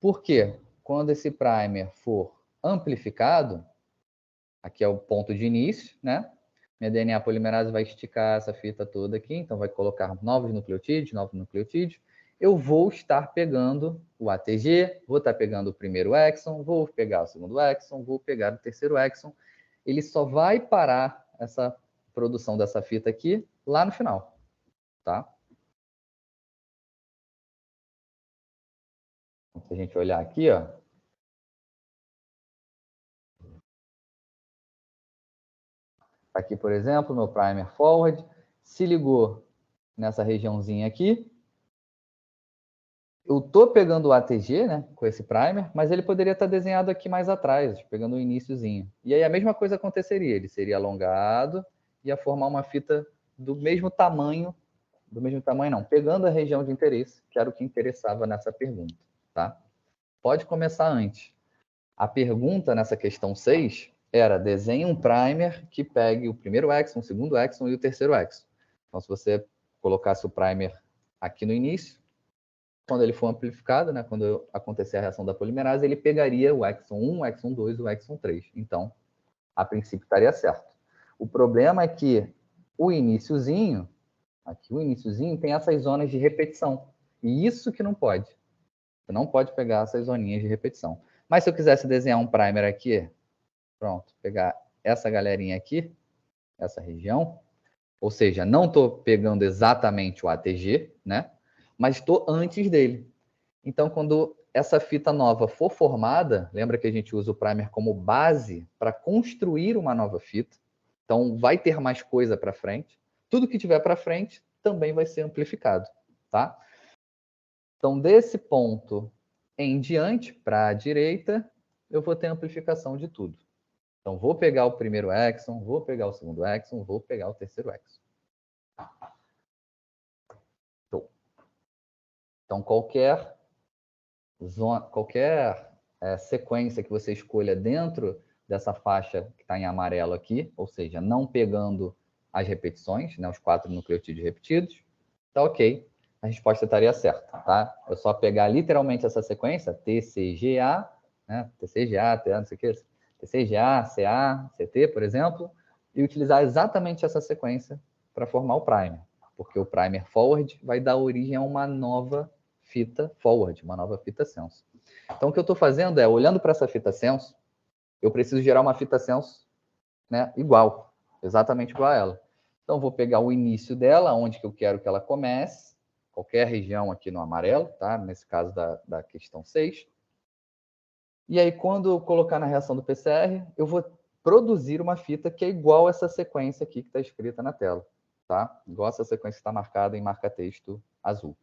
Por quê? Quando esse primer for amplificado, aqui é o ponto de início, né? Minha DNA polimerase vai esticar essa fita toda aqui, então vai colocar novos nucleotídeos. Eu vou estar pegando o ATG, vou estar pegando o primeiro exon, vou pegar o segundo exon, vou pegar o terceiro exon. Ele só vai parar essa produção dessa fita aqui lá no final, tá? Se a gente olhar aqui, ó, aqui, por exemplo, meu primer forward se ligou nessa regiãozinha aqui. Eu tô pegando o ATG, né, com esse primer, mas ele poderia estar desenhado aqui mais atrás, pegando o iniciozinho. E aí a mesma coisa aconteceria, ele seria alongado, ia formar uma fita do mesmo tamanho não, pegando a região de interesse, que era o que interessava nessa pergunta, tá? Pode começar antes. A pergunta nessa questão 6 era: desenhe um primer que pegue o primeiro exon, o segundo exon e o terceiro exon. Então, se você colocasse o primer aqui no início, quando ele for amplificado, né, quando acontecer a reação da polimerase, ele pegaria o exon 1, o exon 2 e o exon 3. Então, a princípio estaria certo. O problema é que o iniciozinho, aqui o iniciozinho tem essas zonas de repetição. E isso que não pode. Você não pode pegar essas zoninhas de repetição. Mas se eu quisesse desenhar um primer aqui, pronto, pegar essa galerinha aqui, essa região, ou seja, não estou pegando exatamente o ATG, né? Mas estou antes dele. Então, quando essa fita nova for formada, lembra que a gente usa o primer como base para construir uma nova fita. Então, vai ter mais coisa para frente. Tudo que tiver para frente também vai ser amplificado, tá? Então, desse ponto em diante, para a direita, eu vou ter amplificação de tudo. Então, vou pegar o primeiro exon, vou pegar o segundo exon, vou pegar o terceiro exon. Então, qualquer sequência que você escolha dentro dessa faixa que está em amarelo aqui, ou seja, não pegando as repetições, né, os 4 nucleotídeos repetidos, tá ok, a resposta estaria certa, tá? É só pegar literalmente essa sequência, TCGA, né, TCGA, TA, não sei o que, TCGA, CA, CT, por exemplo, e utilizar exatamente essa sequência para formar o primer, porque o primer forward vai dar origem a uma nova fita forward, uma nova fita senso. Então, o que eu estou fazendo é, olhando para essa fita senso, eu preciso gerar uma fita senso, né, igual, exatamente igual a ela. Então, vou pegar o início dela, onde que eu quero que ela comece, qualquer região aqui no amarelo, tá? Nesse caso da questão 6. E aí, quando eu colocar na reação do PCR, eu vou produzir uma fita que é igual a essa sequência aqui que está escrita na tela, tá? Igual essa sequência que está marcada em marca-texto azul.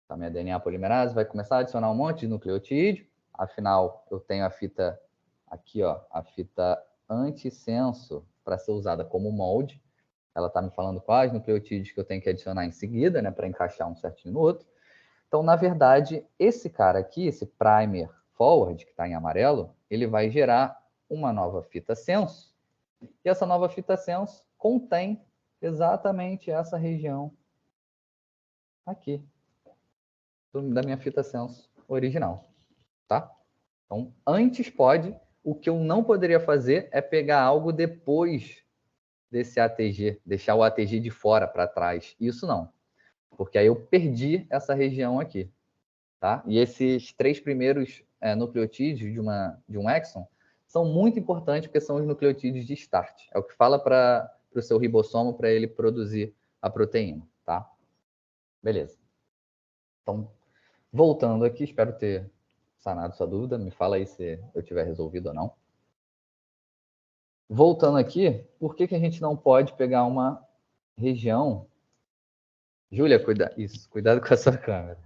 A minha DNA polimerase vai começar a adicionar um monte de nucleotídeo. Afinal, eu tenho a fita aqui, ó, a fita antissenso para ser usada como molde. Ela está me falando quais nucleotídeos que eu tenho que adicionar em seguida, né, para encaixar um certinho no outro. Então, na verdade, esse cara aqui, esse primer forward, que está em amarelo, ele vai gerar uma nova fita senso. E essa nova fita senso contém exatamente essa região aqui, da minha fita senso original, tá? Então, antes pode, o que eu não poderia fazer é pegar algo depois desse ATG, deixar o ATG de fora para trás. Isso não, porque aí eu perdi essa região aqui, tá? E esses 3 primeiros nucleotídeos de um exon são muito importantes porque são os nucleotídeos de start. É o que fala para o seu ribossomo para ele produzir a proteína, tá? Beleza. Então, voltando aqui, espero ter sanado sua dúvida. Me fala aí se eu tiver resolvido ou não. Voltando aqui, por que a gente não pode pegar uma região... Júlia, cuidado com a sua câmera.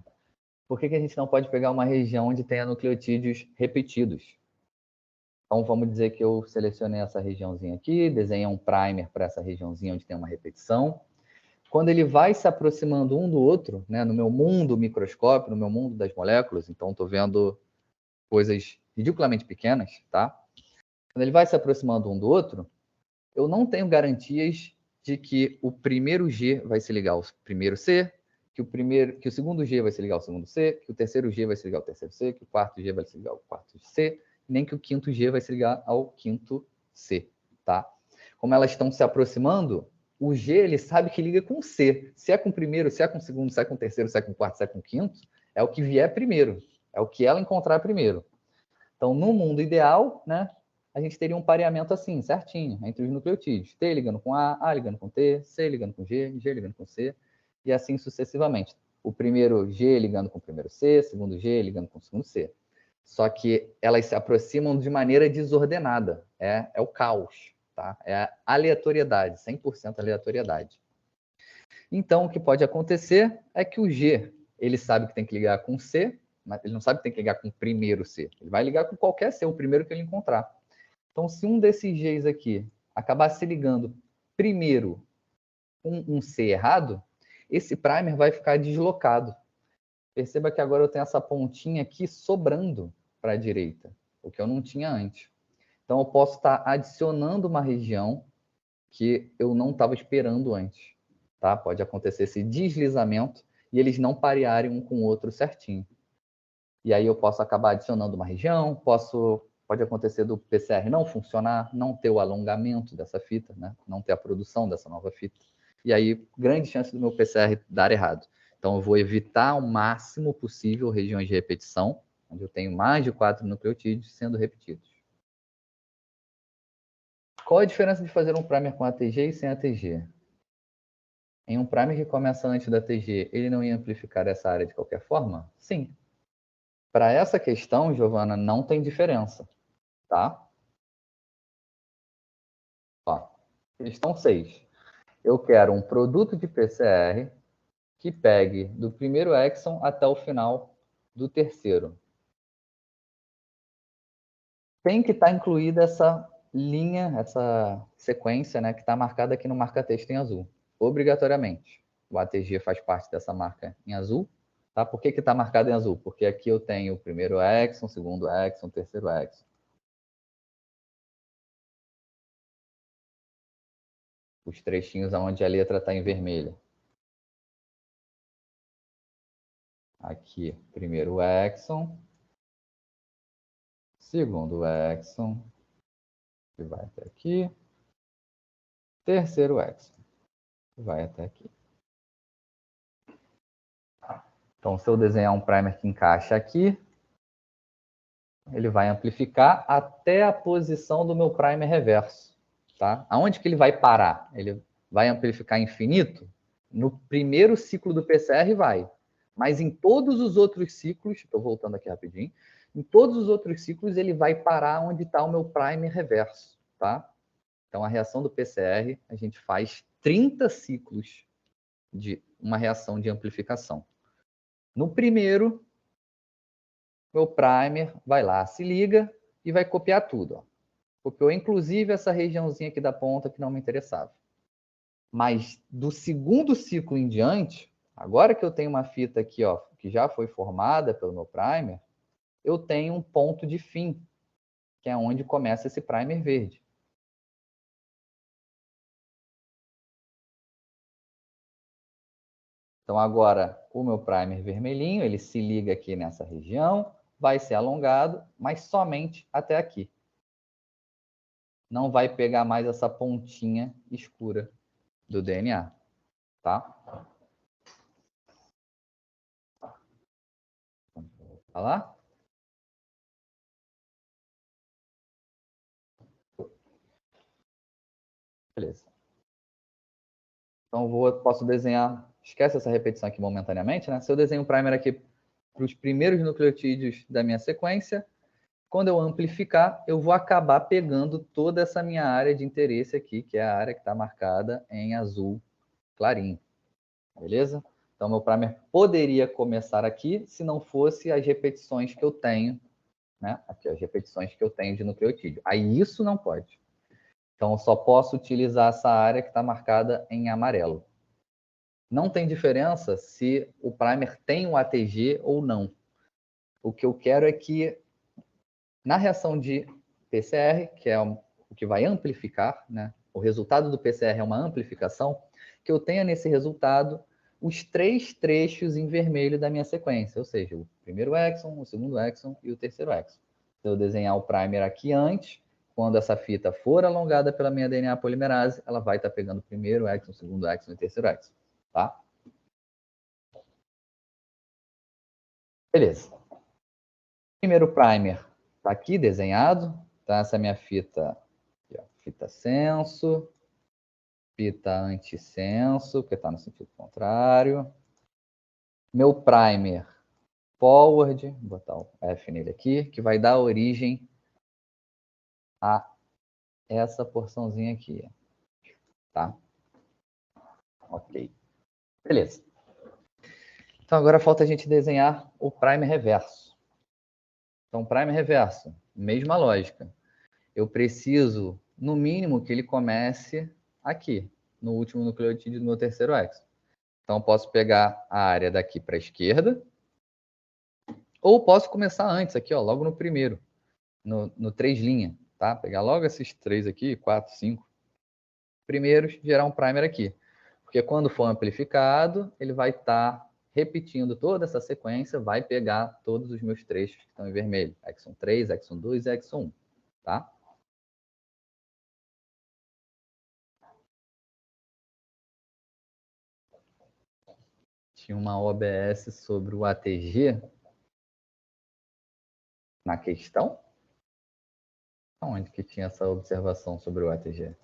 Por que a gente não pode pegar uma região onde tenha nucleotídeos repetidos? Então, vamos dizer que eu selecionei essa regiãozinha aqui, desenhei um primer para essa regiãozinha onde tem uma repetição. Quando ele vai se aproximando um do outro, né, no meu mundo microscópio, no meu mundo das moléculas, então estou vendo coisas ridiculamente pequenas, tá? Quando ele vai se aproximando um do outro, eu não tenho garantias de que o primeiro G vai se ligar ao primeiro C, que o segundo G vai se ligar ao segundo C, que o terceiro G vai se ligar ao terceiro C, que o quarto G vai se ligar ao quarto C, nem que o quinto G vai se ligar ao quinto C, tá? Como elas estão se aproximando, o G, ele sabe que liga com o C. Se é com o primeiro, se é com o segundo, se é com o terceiro, se é com o quarto, se é com o quinto, é o que vier primeiro. É o que ela encontrar primeiro. Então, no mundo ideal, né, a gente teria um pareamento assim, certinho, entre os nucleotídeos. T ligando com A ligando com T, C ligando com G, G ligando com C, e assim sucessivamente. O primeiro G ligando com o primeiro C, segundo G ligando com o segundo C. Só que elas se aproximam de maneira desordenada. É o caos, tá? É a aleatoriedade, 100% aleatoriedade. Então, o que pode acontecer é que o G, ele sabe que tem que ligar com C, mas ele não sabe que tem que ligar com o primeiro C. Ele vai ligar com qualquer C, o primeiro que ele encontrar. Então, se um desses Gs aqui acabar se ligando primeiro com um C errado, esse primer vai ficar deslocado. Perceba que agora eu tenho essa pontinha aqui sobrando para a direita, o que eu não tinha antes. Então, eu posso estar adicionando uma região que eu não estava esperando antes. Tá? Pode acontecer esse deslizamento e eles não parearem um com o outro certinho. E aí eu posso acabar adicionando uma região, pode acontecer do PCR não funcionar, não ter o alongamento dessa fita, né? Não ter a produção dessa nova fita. E aí, grande chance do meu PCR dar errado. Então, eu vou evitar o máximo possível regiões de repetição, onde eu tenho mais de 4 nucleotídeos sendo repetidos. Qual a diferença de fazer um primer com ATG e sem ATG? Em um primer que começa antes da ATG, ele não ia amplificar essa área de qualquer forma? Sim. Para essa questão, Giovana, não tem diferença, tá? Ó, questão 6. Eu quero um produto de PCR que pegue do primeiro exon até o final do terceiro. Tem que estar incluída essa linha, essa sequência, né, que está marcada aqui no marca-texto em azul. Obrigatoriamente. O ATG faz parte dessa marca em azul. Tá? Por que está marcado em azul? Porque aqui eu tenho o primeiro exon, o segundo exon, o terceiro exon. Os trechinhos onde a letra está em vermelho. Aqui, primeiro exon, segundo exon, que vai até aqui, terceiro exon, que vai até aqui. Então, se eu desenhar um primer que encaixa aqui, ele vai amplificar até a posição do meu primer reverso. Tá? Aonde que ele vai parar? Ele vai amplificar infinito? No primeiro ciclo do PCR vai. Mas em todos os outros ciclos, estou voltando aqui rapidinho, em todos os outros ciclos ele vai parar onde está o meu primer reverso. Tá? Então, a reação do PCR, a gente faz 30 ciclos de uma reação de amplificação. No primeiro, meu primer vai lá, se liga e vai copiar tudo. Ó. Copiou inclusive essa regiãozinha aqui da ponta que não me interessava. Mas do segundo ciclo em diante, agora que eu tenho uma fita aqui, ó, que já foi formada pelo meu primer, eu tenho um ponto de fim, que é onde começa esse primer verde. Então agora o meu primer vermelhinho, ele se liga aqui nessa região, vai ser alongado, mas somente até aqui. não vai pegar mais essa pontinha escura do DNA, tá? Tá lá? Beleza. Então, posso desenhar... Esquece essa repetição aqui momentaneamente, né? Se eu desenho o primer aqui para os primeiros nucleotídeos da minha sequência, quando eu amplificar, eu vou acabar pegando toda essa minha área de interesse aqui, que é a área que está marcada em azul clarinho. Beleza? Então, meu primer poderia começar aqui, se não fosse as repetições que eu tenho, né? Aqui, as repetições que eu tenho de nucleotídeo. Aí isso não pode. Então, eu só posso utilizar essa área que está marcada em amarelo. Não tem diferença se o primer tem um ATG ou não. O que eu quero é que, na reação de PCR, que é o que vai amplificar, né? O resultado do PCR é uma amplificação, que eu tenha nesse resultado os 3 trechos em vermelho da minha sequência, ou seja, o primeiro exon, o segundo exon e o terceiro exon. Se eu desenhar o primer aqui antes, quando essa fita for alongada pela minha DNA polimerase, ela vai estar pegando o primeiro exon, o segundo exon e o terceiro exon, tá? Beleza. Primeiro primer está aqui desenhado, tá? Essa é a minha fita, aqui, ó, fita senso, fita antissenso, que está no sentido contrário. Meu primer forward, vou botar o F nele aqui, que vai dar origem a essa porçãozinha aqui, tá? Ok. Beleza. Então agora falta a gente desenhar o primer reverso. Então, primer reverso, mesma lógica. Eu preciso, no mínimo, que ele comece aqui, no último nucleotídeo do meu terceiro exon. Então, eu posso pegar a área daqui para a esquerda, ou posso começar antes, aqui, ó, logo no primeiro, no 3 linha, tá? Pegar logo esses 3 aqui, 4, 5 primeiros, gerar um primer aqui. Porque quando for amplificado, ele vai estar repetindo toda essa sequência, vai pegar todos os meus trechos que estão em vermelho. Exon 3, Exon 2 e Exon 1, tá? Tinha uma OBS sobre o ATG na questão? Onde que tinha essa observação sobre o ATG?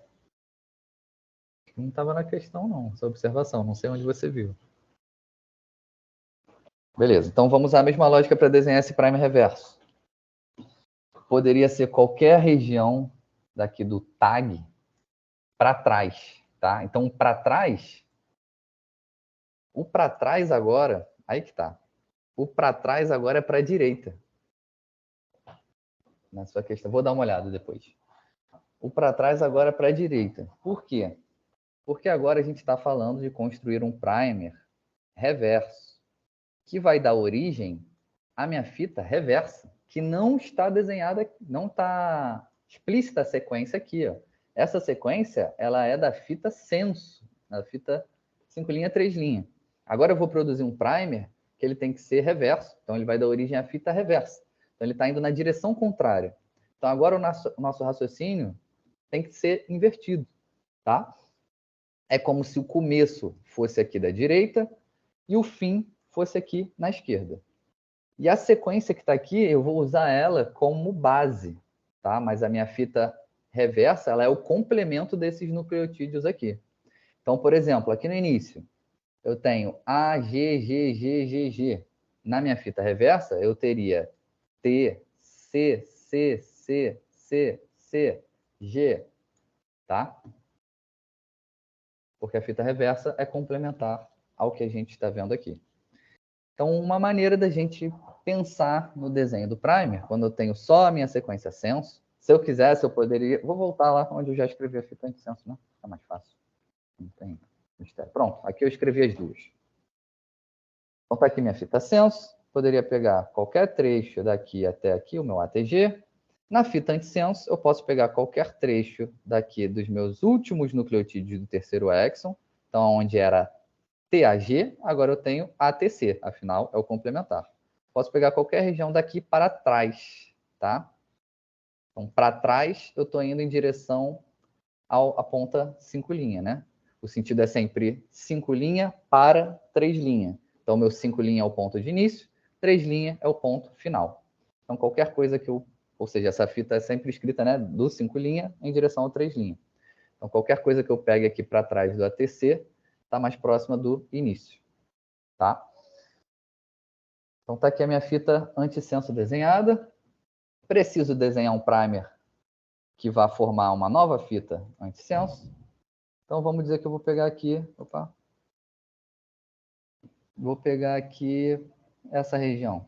Não estava na questão, não, essa observação. Não sei onde você viu. Beleza, então vamos usar a mesma lógica para desenhar esse primer reverso. Poderia ser qualquer região daqui do tag para trás, tá? Então, para trás, o para trás agora, aí que tá. O para trás agora é para a direita. Na sua questão, vou dar uma olhada depois. O para trás agora é para a direita. Por quê? Porque agora a gente está falando de construir um primer reverso, que vai dar origem à minha fita reversa, que não está desenhada, não está explícita a sequência aqui. Ó. Essa sequência ela é da fita senso, da fita 5 linha, 3 linha. Agora eu vou produzir um primer que ele tem que ser reverso, então ele vai dar origem à fita reversa. Então ele está indo na direção contrária. Então agora o nosso raciocínio tem que ser invertido, tá? É como se o começo fosse aqui da direita e o fim fosse aqui na esquerda. E a sequência que está aqui, eu vou usar ela como base, tá? Mas a minha fita reversa, ela é o complemento desses nucleotídeos aqui. Então, por exemplo, aqui no início, eu tenho A, G, G, G, G, G. Na minha fita reversa, eu teria T, C, C, C, C, C, G, tá? Porque a fita reversa é complementar ao que a gente está vendo aqui. Então, uma maneira da gente pensar no desenho do primer, quando eu tenho só a minha sequência senso, se eu quisesse, eu poderia... Vou voltar lá onde eu já escrevi a fita antissenso, né? Fica mais fácil. Não tem mistério. Pronto, aqui eu escrevi as duas. Então, está aqui minha fita senso. Poderia pegar qualquer trecho daqui até aqui, o meu ATG. Na fita antissenso, eu posso pegar qualquer trecho daqui dos meus últimos nucleotídeos do terceiro exon, então onde era TAG, agora eu tenho ATC, afinal é o complementar. Posso pegar qualquer região daqui para trás, tá? Então, para trás, eu estou indo em direção à ponta 5 linha, né? O sentido é sempre 5 linha para 3 linha. Então, meu 5 linha é o ponto de início, 3 linha é o ponto final. Então, qualquer coisa que eu... Ou seja, essa fita é sempre escrita, né, do 5 linha em direção ao 3 linha. Então, qualquer coisa que eu pegue aqui para trás do ATC está mais próxima do início, tá? Então, está aqui a minha fita antissenso desenhada. Preciso desenhar um primer que vai formar uma nova fita antissenso. Então, vamos dizer que eu vou pegar aqui... Opa! Vou pegar aqui essa região.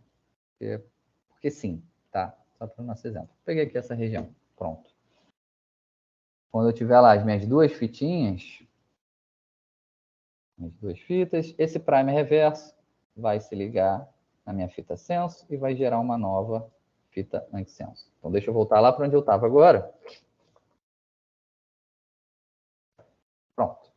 Porque sim, tá? Só para o nosso exemplo. Peguei aqui essa região. Pronto. Quando eu tiver lá as minhas duas fitinhas, as duas fitas, esse primer reverso vai se ligar na minha fita senso e vai gerar uma nova fita antissenso. Então, deixa eu voltar lá para onde eu estava agora. Pronto.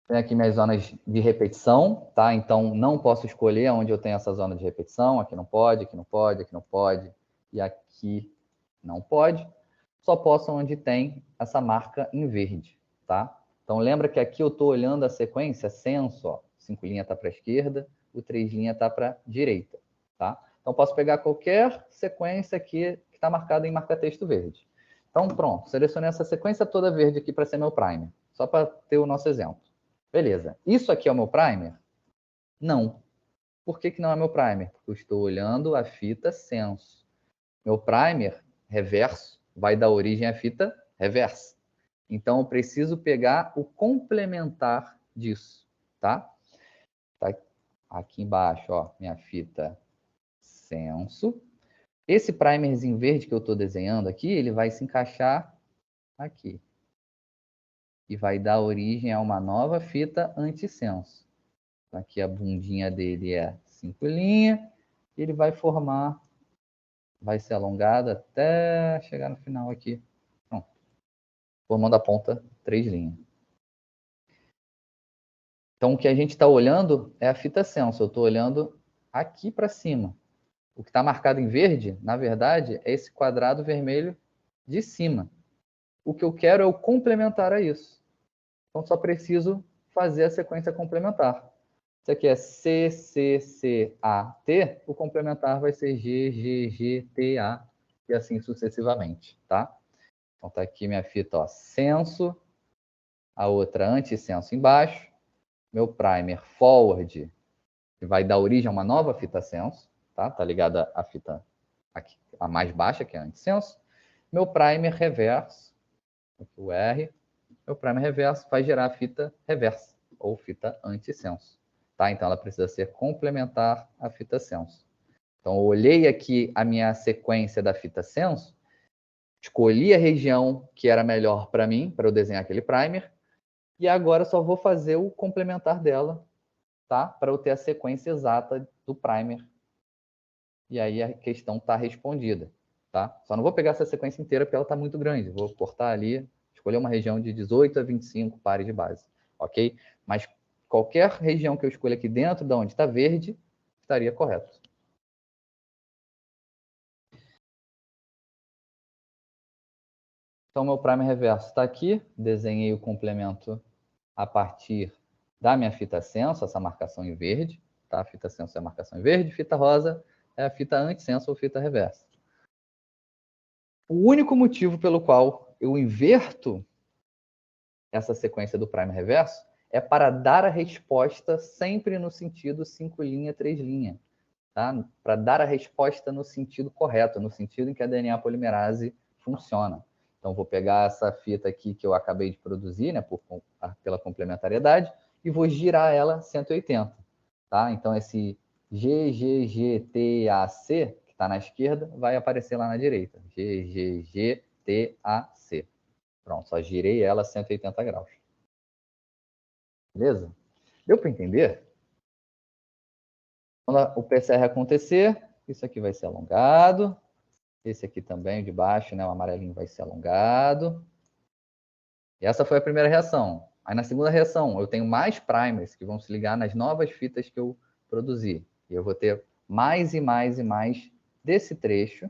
Tenho aqui minhas zonas de repetição, tá? Então, não posso escolher onde eu tenho essa zona de repetição. Aqui não pode, aqui não pode, aqui não pode. E aqui não pode. Só posso onde tem essa marca em verde, tá? Então, lembra que aqui eu estou olhando a sequência senso, ó. 5 linha está para a esquerda, o 3 linha está para a direita, tá? Então, posso pegar qualquer sequência aqui que está marcada em marca-texto verde. Então, pronto. Selecionei essa sequência toda verde aqui para ser meu primer. Só para ter o nosso exemplo. Beleza. Isso aqui é o meu primer? Não. Por que não é meu primer? Porque eu estou olhando a fita senso. Meu primer reverso vai dar origem à fita reversa. Então, eu preciso pegar o complementar disso, tá? Tá aqui embaixo, ó, minha fita senso. Esse primerzinho verde que eu estou desenhando aqui, ele vai se encaixar aqui. E vai dar origem a uma nova fita antissenso. Aqui a bundinha dele é 5 linhas. Ele vai formar, vai ser alongado até chegar no final aqui. Pronto. Formando a ponta 3 linhas. Então, o que a gente está olhando é a fita senso. Eu estou olhando aqui para cima. O que está marcado em verde, na verdade, é esse quadrado vermelho de cima. O que eu quero é o complementar a isso. Então, só preciso fazer a sequência complementar. Isso aqui é C, C, C, A, T. O complementar vai ser G, G, G, T, A. E assim sucessivamente, tá? Então, tá aqui minha fita, ó, senso. A outra antissenso embaixo. Meu primer forward, que vai dar origem a uma nova fita senso. Tá ligada à fita aqui, a mais baixa, que é a antissenso. Meu primer reverso, aqui o R. Meu primer reverso vai gerar a fita reversa, ou fita antissenso. Tá? Então, ela precisa ser complementar à fita senso. Então, eu olhei aqui a minha sequência da fita senso, escolhi a região que era melhor para mim, para eu desenhar aquele primer, e agora eu só vou fazer o complementar dela, tá? Para eu ter a sequência exata do primer. E aí a questão está respondida, tá? Só não vou pegar essa sequência inteira porque ela está muito grande. Vou cortar ali, escolher uma região de 18 a 25 pares de base, ok? Mas qualquer região que eu escolha aqui dentro de onde está verde, estaria correto. Então, meu primer reverso está aqui. Desenhei o complemento a partir da minha fita senso, essa marcação em verde. Tá? Fita senso é a marcação em verde, fita rosa é a fita antissenso ou fita reversa. O único motivo pelo qual eu inverto essa sequência do primer reverso é para dar a resposta sempre no sentido 5 linha, 3 linha. Tá? Para dar a resposta no sentido correto, no sentido em que a DNA polimerase funciona. Então, vou pegar essa fita aqui que eu acabei de produzir, né, pela complementariedade, e vou girar ela 180. Tá? Então, esse GGGTAC, que está na esquerda, vai aparecer lá na direita. GGGTAC. Pronto, só girei ela 180 graus. Beleza? Deu para entender? Quando o PCR acontecer, isso aqui vai ser alongado. Esse aqui também, de baixo, né, o amarelinho vai ser alongado. E essa foi a primeira reação. Aí na segunda reação, eu tenho mais primers que vão se ligar nas novas fitas que eu produzi. E eu vou ter mais e mais e mais desse trecho.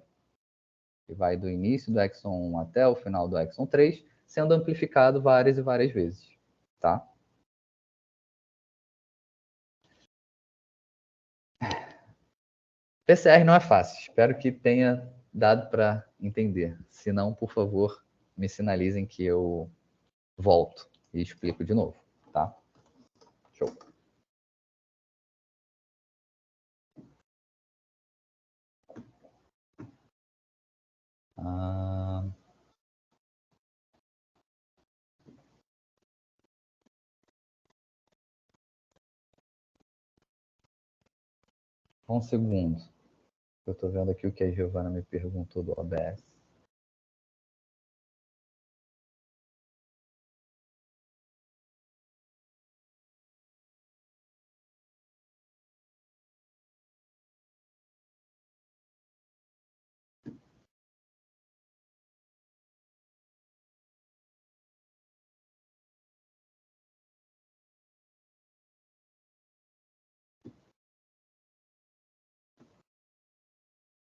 que vai do início do exon 1 até o final do exon 3, sendo amplificado várias e várias vezes, tá? PCR não é fácil, espero que tenha dado para entender. Se não, por favor, me sinalizem que eu volto e explico de novo, tá? Show. Um segundo. Eu estou vendo aqui o que a Giovana me perguntou do OBS.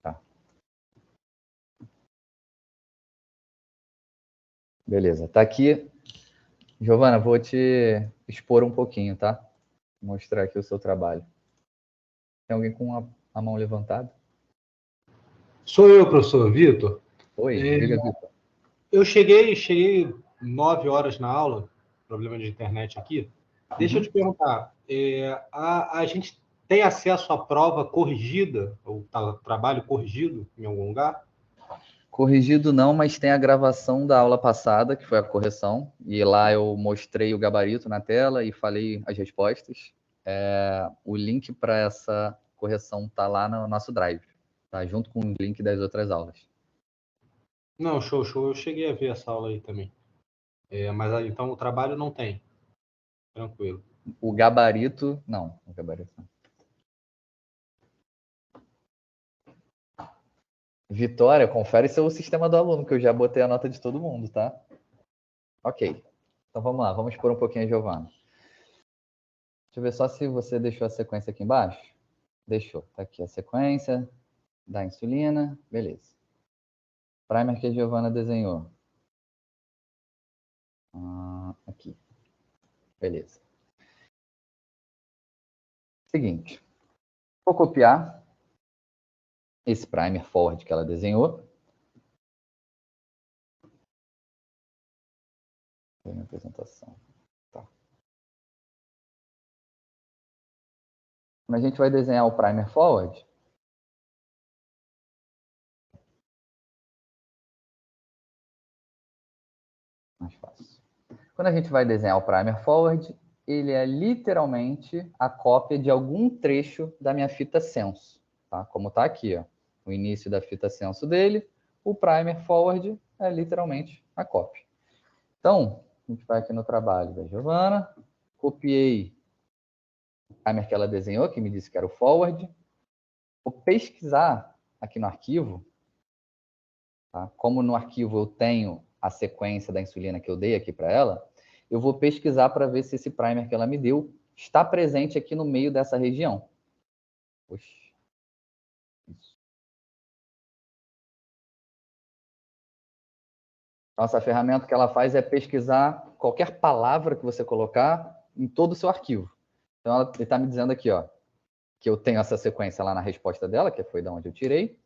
Tá. Beleza, tá aqui. Giovana, vou te expor um pouquinho, tá? Mostrar aqui o seu trabalho. Tem alguém com a mão levantada? Sou eu, professor Vitor. Oi, diga, Vitor. Eu cheguei 9 horas na aula, problema de internet aqui. Deixa eu te perguntar, a gente tem acesso à prova corrigida, ou trabalho corrigido em algum lugar? Corrigido não, mas tem a gravação da aula passada, que foi a correção, e lá eu mostrei o gabarito na tela e falei as respostas. O link para essa correção tá lá no nosso Drive, tá? Junto com o link das outras aulas. Não, show. Eu cheguei a ver essa aula aí também. Mas então o trabalho não tem. Tranquilo. O gabarito, não. O gabarito não. Vitória, confere seu sistema do aluno, que eu já botei a nota de todo mundo, tá? Ok. Então vamos lá, vamos expor um pouquinho a Giovana. Deixa eu ver só se você deixou a sequência aqui embaixo. Deixou. Tá aqui a sequência da insulina. Beleza. Primer que a Giovana desenhou. Aqui. Beleza. Seguinte. Vou copiar esse primer forward que ela desenhou. Foi minha apresentação. Tá. Quando a gente vai desenhar o primer forward, mais fácil. Quando a gente vai desenhar o primer forward, ele é literalmente a cópia de algum trecho da minha fita senso, tá? Como está aqui, ó, o início da fita senso dele, o primer forward é literalmente a cópia. Então, a gente vai aqui no trabalho da Giovana, copiei o primer que ela desenhou, que me disse que era o forward, vou pesquisar aqui no arquivo, tá? Como no arquivo eu tenho a sequência da insulina que eu dei aqui para ela, eu vou pesquisar para ver se esse primer que ela me deu está presente aqui no meio dessa região. Oxi. Isso. Então, essa ferramenta que ela faz é pesquisar qualquer palavra que você colocar em todo o seu arquivo. Então, ele está me dizendo aqui, ó, que eu tenho essa sequência lá na resposta dela, que foi da onde eu tirei,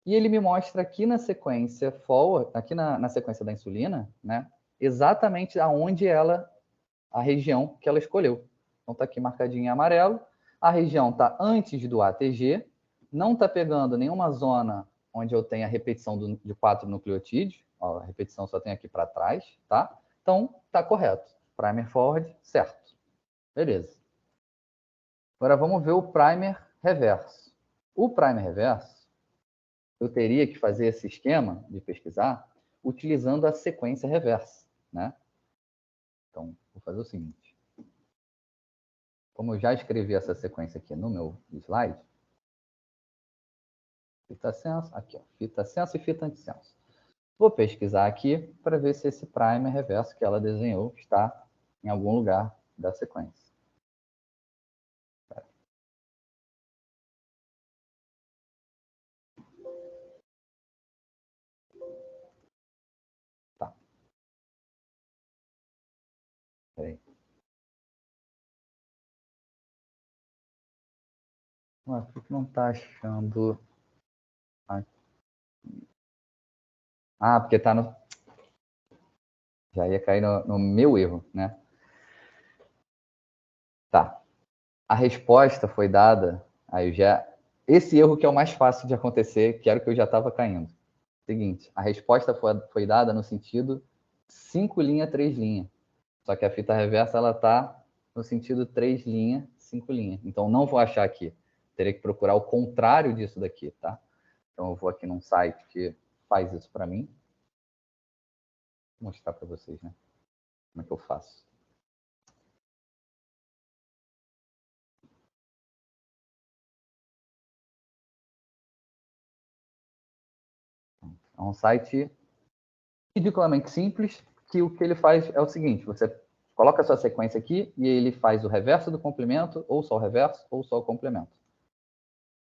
e ele me mostra aqui na sequência forward, aqui na sequência da insulina, né, exatamente aonde ela, a região que ela escolheu. Então está aqui marcadinho em amarelo. A região está antes do ATG, não está pegando nenhuma zona onde eu tenho a repetição de 4 nucleotídeos. Ó, a repetição só tem aqui para trás, tá? Então está correto. Primer forward, certo. Beleza. Agora vamos ver o primer reverso. O primer reverso, eu teria que fazer esse esquema de pesquisar utilizando a sequência reversa, né? Então, vou fazer o seguinte. Como eu já escrevi essa sequência aqui no meu slide, fita senso, aqui, ó, fita senso e fita antissenso. Vou pesquisar aqui para ver se esse primer reverso que ela desenhou está em algum lugar da sequência. Peraí. Ué, por que não tá achando aqui? Ah, porque tá no... Já ia cair no meu erro, né? Tá. A resposta foi dada... Aí já... Esse erro que é o mais fácil de acontecer, que era o que eu já estava caindo. Seguinte, a resposta foi dada no sentido 5 linha, 3 linha. Só que a fita reversa, ela tá no sentido 3 linha, 5 linha. Então, não vou achar aqui. Teria que procurar o contrário disso daqui, tá? Então, eu vou aqui num site que faz isso para mim. Vou mostrar para vocês, né? Como é que eu faço. É um site ridiculamente simples, que o que ele faz é o seguinte, você coloca a sua sequência aqui e ele faz o reverso do complemento, ou só o reverso, ou só o complemento.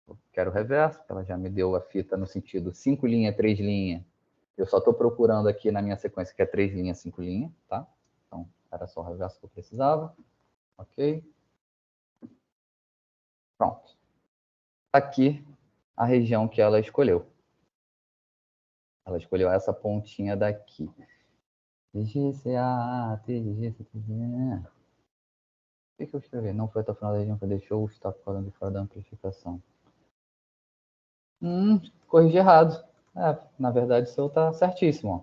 Eu quero o reverso, ela já me deu a fita no sentido 5 linha, 3 linha. Eu só estou procurando aqui na minha sequência que é 3 linhas, 5 linhas, tá? Então, era só o reverso que eu precisava. Ok. Pronto. Aqui a região que ela escolheu. Ela escolheu essa pontinha daqui. TGCA, TGCA. O que eu escrevi? Não foi até o final da região que deixou o stop falando de fora da amplificação. Corrigi errado. Na verdade, o seu tá certíssimo. Ó.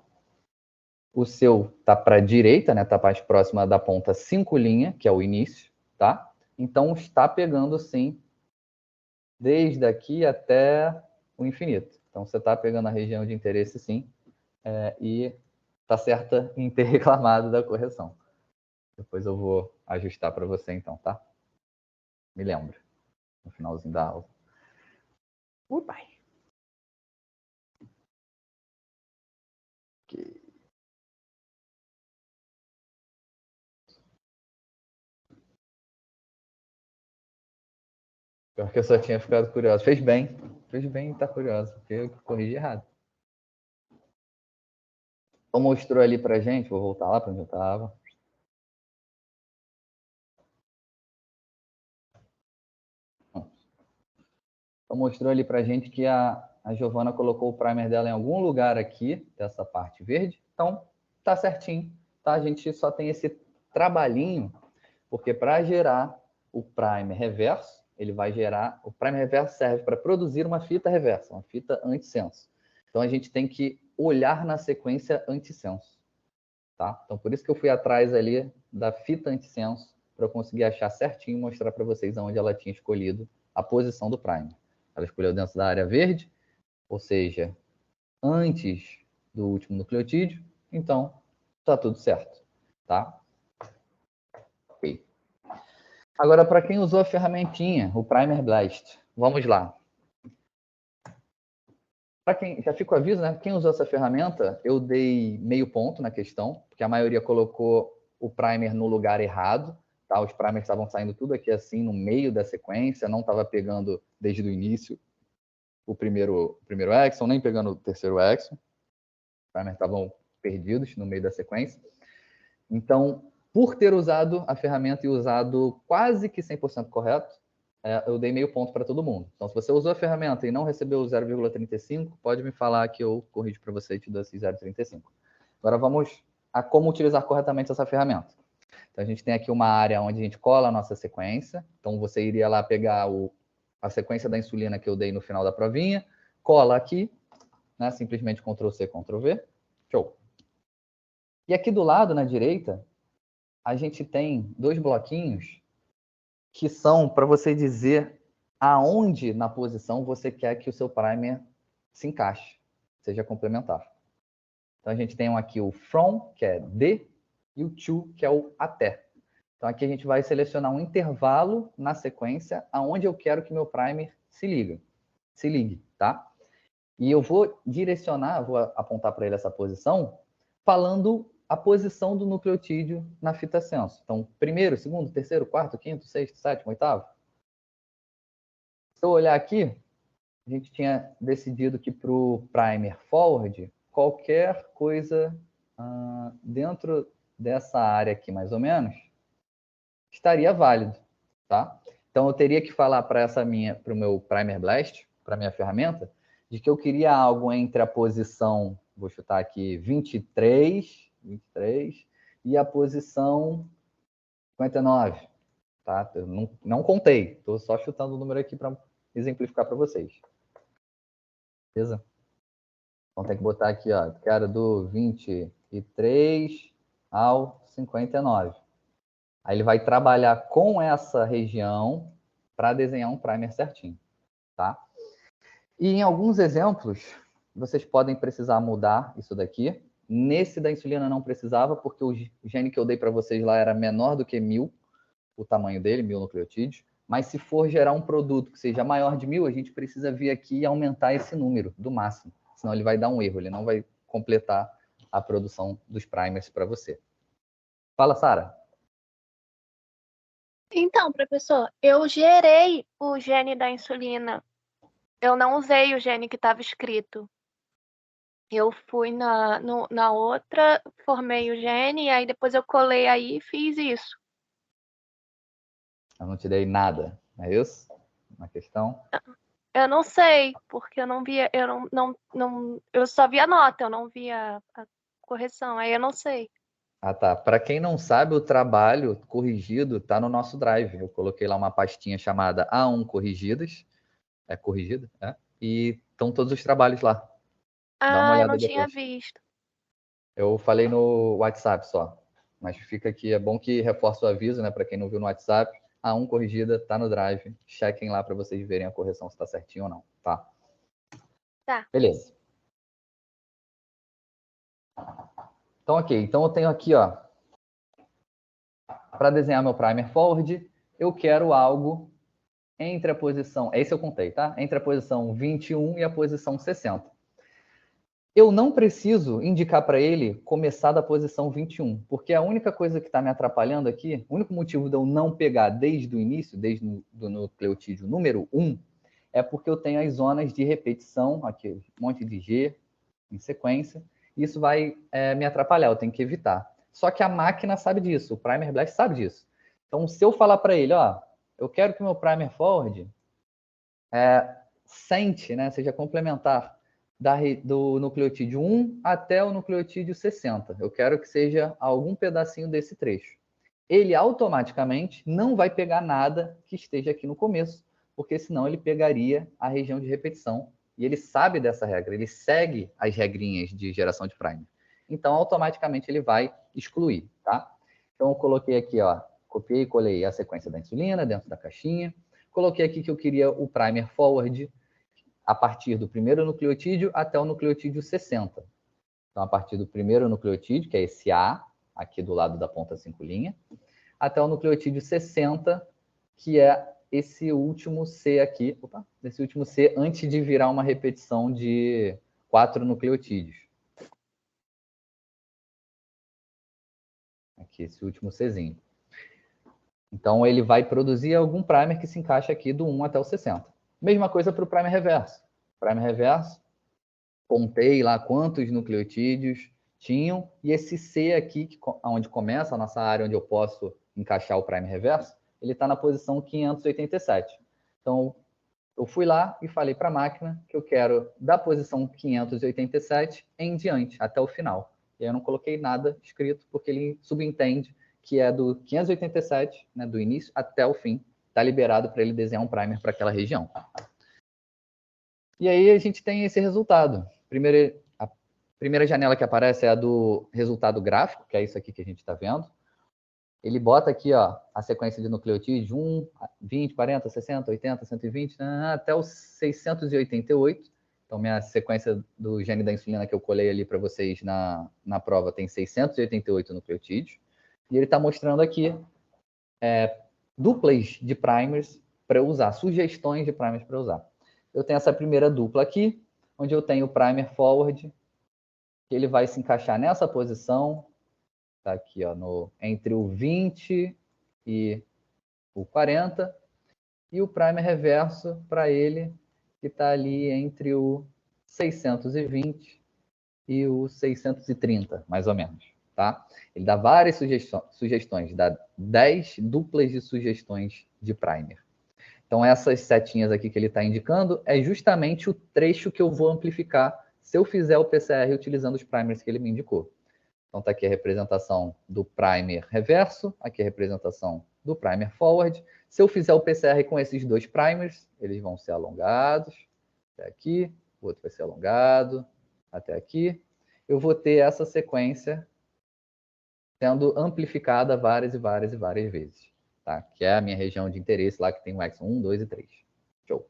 O seu tá para a direita, né? Tá mais próxima da ponta 5 linha, que é o início, tá? Então está pegando sim desde aqui até o infinito. Então você está pegando a região de interesse sim, e tá certa em ter reclamado da correção. Depois eu vou ajustar para você então, tá? Me lembro, no finalzinho da aula. Pai. Okay. Pior que eu só tinha ficado curioso. Fez bem em estar curioso, porque eu corrigi errado. Então mostrou ali pra gente, vou voltar lá para onde eu estava. Então mostrou ali pra gente que a Giovana colocou o primer dela em algum lugar aqui, dessa parte verde. Então tá certinho, tá? A gente só tem esse trabalhinho, porque para gerar o primer reverso, ele vai gerar... O primer reverso serve para produzir uma fita reversa, uma fita antissenso. Então a gente tem que olhar na sequência antissenso. Tá? Então, por isso que eu fui atrás ali da fita antissenso para eu conseguir achar certinho e mostrar para vocês onde ela tinha escolhido a posição do primer. Ela escolheu dentro da área verde, ou seja, antes do último nucleotídeo, então está tudo certo. Tá? Ok. Agora, para quem usou a ferramentinha, o Primer Blast, vamos lá. Para quem, já fica o aviso, né? Quem usou essa ferramenta, eu dei meio ponto na questão, porque a maioria colocou o primer no lugar errado, tá? Os primers estavam saindo tudo aqui assim, no meio da sequência, não estava pegando desde o início o primeiro axon, nem pegando o terceiro axon. Os primers estavam perdidos no meio da sequência. Então, por ter usado a ferramenta e usado quase que 100% correto, eu dei meio ponto para todo mundo. Então, se você usou a ferramenta e não recebeu 0,35, pode me falar que eu corrijo para você e te dou esse 0,35. Agora vamos a como utilizar corretamente essa ferramenta. Então, a gente tem aqui uma área onde a gente cola a nossa sequência. Então, você iria lá pegar a sequência da insulina que eu dei no final da provinha, cola aqui, né? Simplesmente Ctrl+C, Ctrl+V. Show. E aqui do lado, na direita, a gente tem dois bloquinhos que são para você dizer aonde na posição você quer que o seu primer se encaixe, seja complementar. Então a gente tem aqui o from, que é de, e o to, que é o até. Então aqui a gente vai selecionar um intervalo na sequência aonde eu quero que meu primer se ligue, tá? E eu vou direcionar, vou apontar para ele essa posição, falando a posição do nucleotídeo na fita senso. Então, primeiro, segundo, terceiro, quarto, quinto, sexto, sétimo, oitavo. Se eu olhar aqui, a gente tinha decidido que para o primer forward, qualquer coisa dentro dessa área aqui, mais ou menos, estaria válido, tá? Então, eu teria que falar para o meu Primer Blast, para minha ferramenta, de que eu queria algo entre a posição, vou chutar aqui, 23 e a posição 59, tá? Eu não contei, estou só chutando o número aqui para exemplificar para vocês. Beleza? Então, tem que botar aqui, ó, quero do 23 ao 59. Aí ele vai trabalhar com essa região para desenhar um primer certinho, tá? E em alguns exemplos, vocês podem precisar mudar isso daqui. Nesse da insulina não precisava, porque o gene que eu dei para vocês lá era menor do que 1000, o tamanho dele, 1000 nucleotídeos. Mas se for gerar um produto que seja maior de 1000, a gente precisa vir aqui e aumentar esse número do máximo. Senão ele vai dar um erro, ele não vai completar a produção dos primers para você. Fala, Sara. Então, professor, eu gerei o gene da insulina. Eu não usei o gene que estava escrito. Eu fui na outra, formei o gene, e aí depois eu colei aí e fiz isso. Eu não te dei nada, não é isso? Uma questão? Eu não sei, porque eu não via, eu só via a nota, eu não via a correção, aí eu não sei. Ah, tá. Para quem não sabe, o trabalho corrigido está no nosso Drive. Eu coloquei lá uma pastinha chamada A1 Corrigidas. É corrigida? É. E estão todos os trabalhos lá. Dá uma Ah, eu olhada não tinha depois. visto. Eu falei no WhatsApp só. Mas fica aqui, é bom que reforça o aviso, né? Para quem não viu no WhatsApp. A1 Corrigida está no Drive. Chequem lá para vocês verem a correção se está certinho ou não. Tá. Tá. Beleza. Então, ok. Então, eu tenho aqui, ó, para desenhar meu primer forward, eu quero algo entre a posição, esse eu contei, tá? Entre a posição 21 e a posição 60. Eu não preciso indicar para ele começar da posição 21, porque a única coisa que está me atrapalhando aqui, o único motivo de eu não pegar desde o início, desde o nucleotídeo número 1, é porque eu tenho as zonas de repetição, aqui, um monte de G em sequência, e isso vai me atrapalhar, eu tenho que evitar. Só que a máquina sabe disso, o Primer Blast sabe disso. Então, se eu falar para ele, ó, eu quero que o meu primer forward sente, né, seja complementar do nucleotídeo 1 até o nucleotídeo 60. Eu quero que seja algum pedacinho desse trecho. Ele automaticamente não vai pegar nada que esteja aqui no começo, porque senão ele pegaria a região de repetição. E ele sabe dessa regra, ele segue as regrinhas de geração de primer. Então, automaticamente ele vai excluir, tá? Então, eu coloquei aqui, ó, copiei e colei a sequência da insulina dentro da caixinha. Coloquei aqui que eu queria o primer forward a partir do primeiro nucleotídeo até o nucleotídeo 60. Então, a partir do primeiro nucleotídeo, que é esse A, aqui do lado da ponta 5', até o nucleotídeo 60, que é esse último C aqui, esse último C antes de virar uma repetição de 4 nucleotídeos. Aqui, esse último Czinho. Então, ele vai produzir algum primer que se encaixa aqui do 1 até o 60. Mesma coisa para o primer reverso. Primer reverso, contei lá quantos nucleotídeos tinham, e esse C aqui, onde começa a nossa área, onde eu posso encaixar o primer reverso, ele está na posição 587. Então, eu fui lá e falei para a máquina que eu quero da posição 587 em diante, até o final. E aí eu não coloquei nada escrito, porque ele subentende que é do 587, né, do início até o fim, está liberado para ele desenhar um primer para aquela região. E aí a gente tem esse resultado. A primeira janela que aparece é a do resultado gráfico, que é isso aqui que a gente está vendo. Ele bota aqui, ó, a sequência de nucleotídeos 1, 20, 40, 60, 80, 120, até os 688. Então, minha sequência do gene da insulina que eu colei ali para vocês na prova tem 688 nucleotídeos. E ele está mostrando aqui duplas de primers para eu usar, sugestões de primers para usar. Eu tenho essa primeira dupla aqui, onde eu tenho o primer forward, que ele vai se encaixar nessa posição, tá aqui, ó, entre o 20 e o 40, e o primer reverso para ele, que está ali entre o 620 e o 630, mais ou menos, tá? Ele dá várias sugestões, dá 10 duplas de sugestões de primer. Então, essas setinhas aqui que ele está indicando é justamente o trecho que eu vou amplificar se eu fizer o PCR utilizando os primers que ele me indicou. Então, está aqui a representação do primer reverso, aqui a representação do primer forward. Se eu fizer o PCR com esses dois primers, eles vão ser alongados até aqui, o outro vai ser alongado até aqui. Eu vou ter essa sequência sendo amplificada várias vezes, tá? Que é a minha região de interesse lá, que tem o X 1, 2 e 3. Show.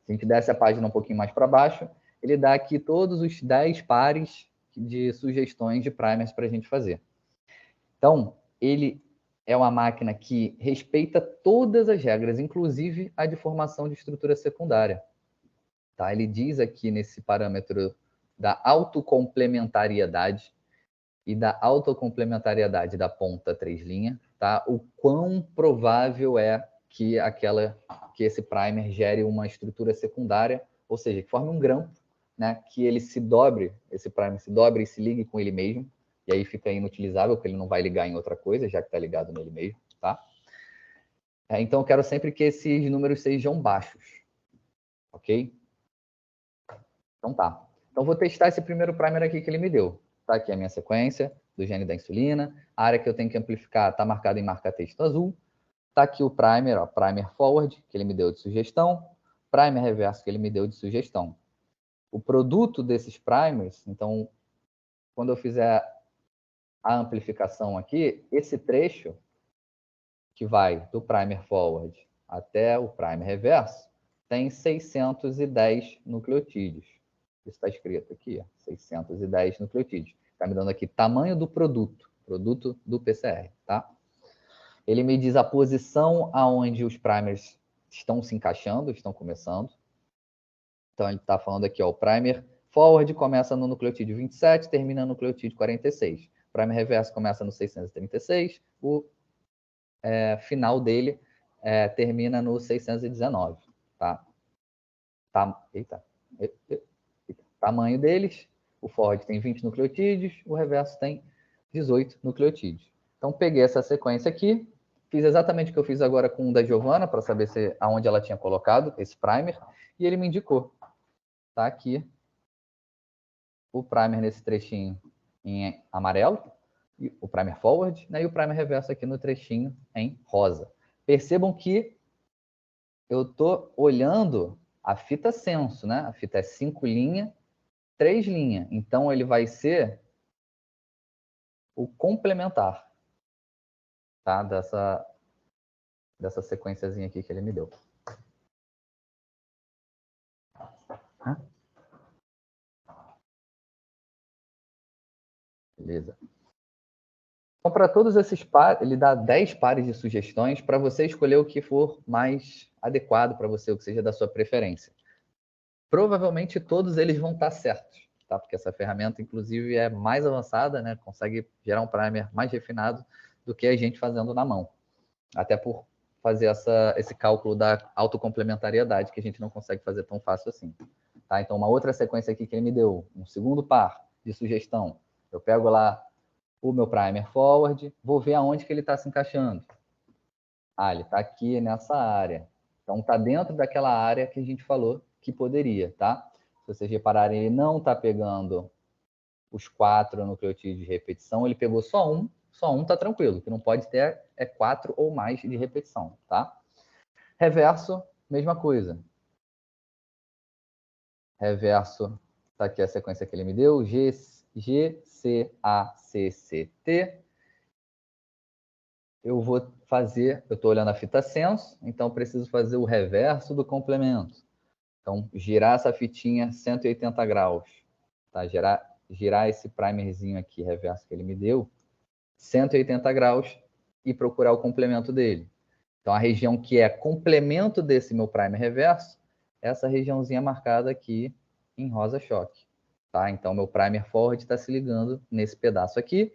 Se a gente desce a página um pouquinho mais para baixo, ele dá aqui todos os 10 pares de sugestões de primers para a gente fazer. Então, ele é uma máquina que respeita todas as regras, inclusive a de formação de estrutura secundária. Tá? Ele diz aqui nesse parâmetro da autocomplementariedade e da autocomplementariedade da ponta 3', tá? O quão provável é que esse primer gere uma estrutura secundária, ou seja, que forme um grampo, né? Que ele se dobre, esse primer se dobre e se ligue com ele mesmo, e aí fica inutilizável, porque ele não vai ligar em outra coisa, já que está ligado nele mesmo, tá? Então, eu quero sempre que esses números sejam baixos, ok? Então, tá. Então, vou testar esse primeiro primer aqui que ele me deu. Tá aqui a minha sequência do gene da insulina. A área que eu tenho que amplificar está marcada em marca-texto azul. Tá aqui o primer, ó, primer forward, que ele me deu de sugestão. Primer reverso, que ele me deu de sugestão. O produto desses primers, então, quando eu fizer a amplificação aqui, esse trecho, que vai do primer forward até o primer reverso, tem 610 nucleotídeos. Isso está escrito aqui, ó, 610 nucleotídeos. Está me dando aqui tamanho do produto do PCR, tá? Ele me diz a posição aonde os primers estão se encaixando, estão começando. Então, ele está falando aqui, ó, o primer forward começa no nucleotídeo 27, termina no nucleotídeo 46. O primer reverso começa no 636, o final dele termina no 619, tá? Eita. Tamanho deles, o forward tem 20 nucleotídeos, o reverso tem 18 nucleotídeos. Então, peguei essa sequência aqui, fiz exatamente o que eu fiz agora com o da Giovana, para saber aonde ela tinha colocado esse primer, e ele me indicou. Tá aqui o primer nesse trechinho em amarelo, e o primer forward, né, e o primer reverso aqui no trechinho em rosa. Percebam que eu estou olhando a fita senso, né? A fita é 5 linhas, 3 linhas. Então, ele vai ser o complementar, tá? Dessa sequenciazinha aqui que ele me deu. Beleza. Então, para todos esses pares, ele dá 10 pares de sugestões para você escolher o que for mais adequado para você, o que seja da sua preferência. Provavelmente todos eles vão estar certos, tá? Porque essa ferramenta, inclusive, é mais avançada, né? Consegue gerar um primer mais refinado do que a gente fazendo na mão. Até por fazer esse cálculo da autocomplementariedade, que a gente não consegue fazer tão fácil assim. Tá? Então, uma outra sequência aqui que ele me deu, um segundo par de sugestão. Eu pego lá o meu primer forward, vou ver aonde que ele está se encaixando. Ele está aqui nessa área. Então, está dentro daquela área que a gente falou que poderia, tá? Se vocês repararem, ele não está pegando os 4 nucleotídeos de repetição, ele pegou só um está tranquilo. O que não pode ter é 4 ou mais de repetição, tá? Reverso, mesma coisa. Reverso, tá aqui a sequência que ele me deu, GCACCT. Eu estou olhando a fita senso, então preciso fazer o reverso do complemento. Então, girar essa fitinha 180 graus, tá? Girar esse primerzinho aqui, reverso que ele me deu, 180 graus e procurar o complemento dele. Então, a região que é complemento desse meu primer reverso, essa regiãozinha marcada aqui em rosa choque. Tá? Então, meu primer forward está se ligando nesse pedaço aqui.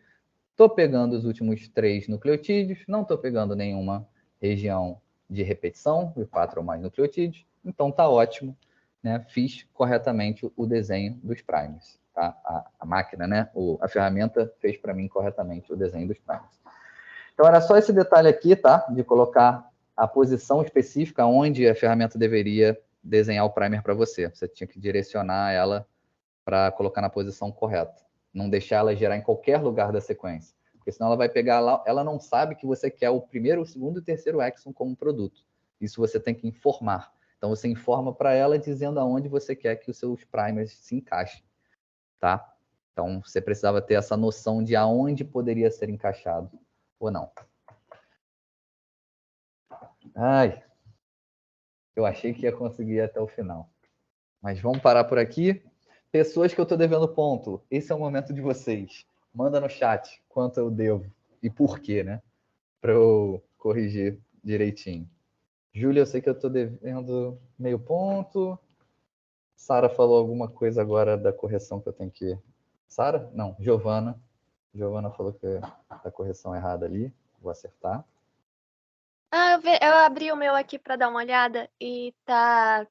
Estou pegando os últimos 3 nucleotídeos, não estou pegando nenhuma região de repetição, de 4 ou mais nucleotídeos. Então, está ótimo. Né? Fiz corretamente o desenho dos primers. a máquina, né? A ferramenta fez para mim corretamente o desenho dos primers. Então, era só esse detalhe aqui, tá? De colocar a posição específica onde a ferramenta deveria desenhar o primer para você. Você tinha que direcionar ela para colocar na posição correta. Não deixar ela gerar em qualquer lugar da sequência. Porque senão ela vai pegar lá, ela não sabe que você quer o primeiro, o segundo e o terceiro axon como produto. Isso você tem que informar. Então, você informa para ela dizendo aonde você quer que os seus primers se encaixem, tá? Então, você precisava ter essa noção de aonde poderia ser encaixado ou não. Ai, eu achei que ia conseguir ir até o final. Mas vamos parar por aqui. Pessoas que eu estou devendo ponto, esse é o momento de vocês. Manda no chat quanto eu devo e por quê, né? Para eu corrigir direitinho. Júlia, eu sei que eu estou devendo meio ponto. Sara falou alguma coisa agora da correção que eu tenho que... Sara? Não, Giovana. Giovana falou que a correção errada ali. Vou acertar. Eu abri o meu aqui para dar uma olhada e tá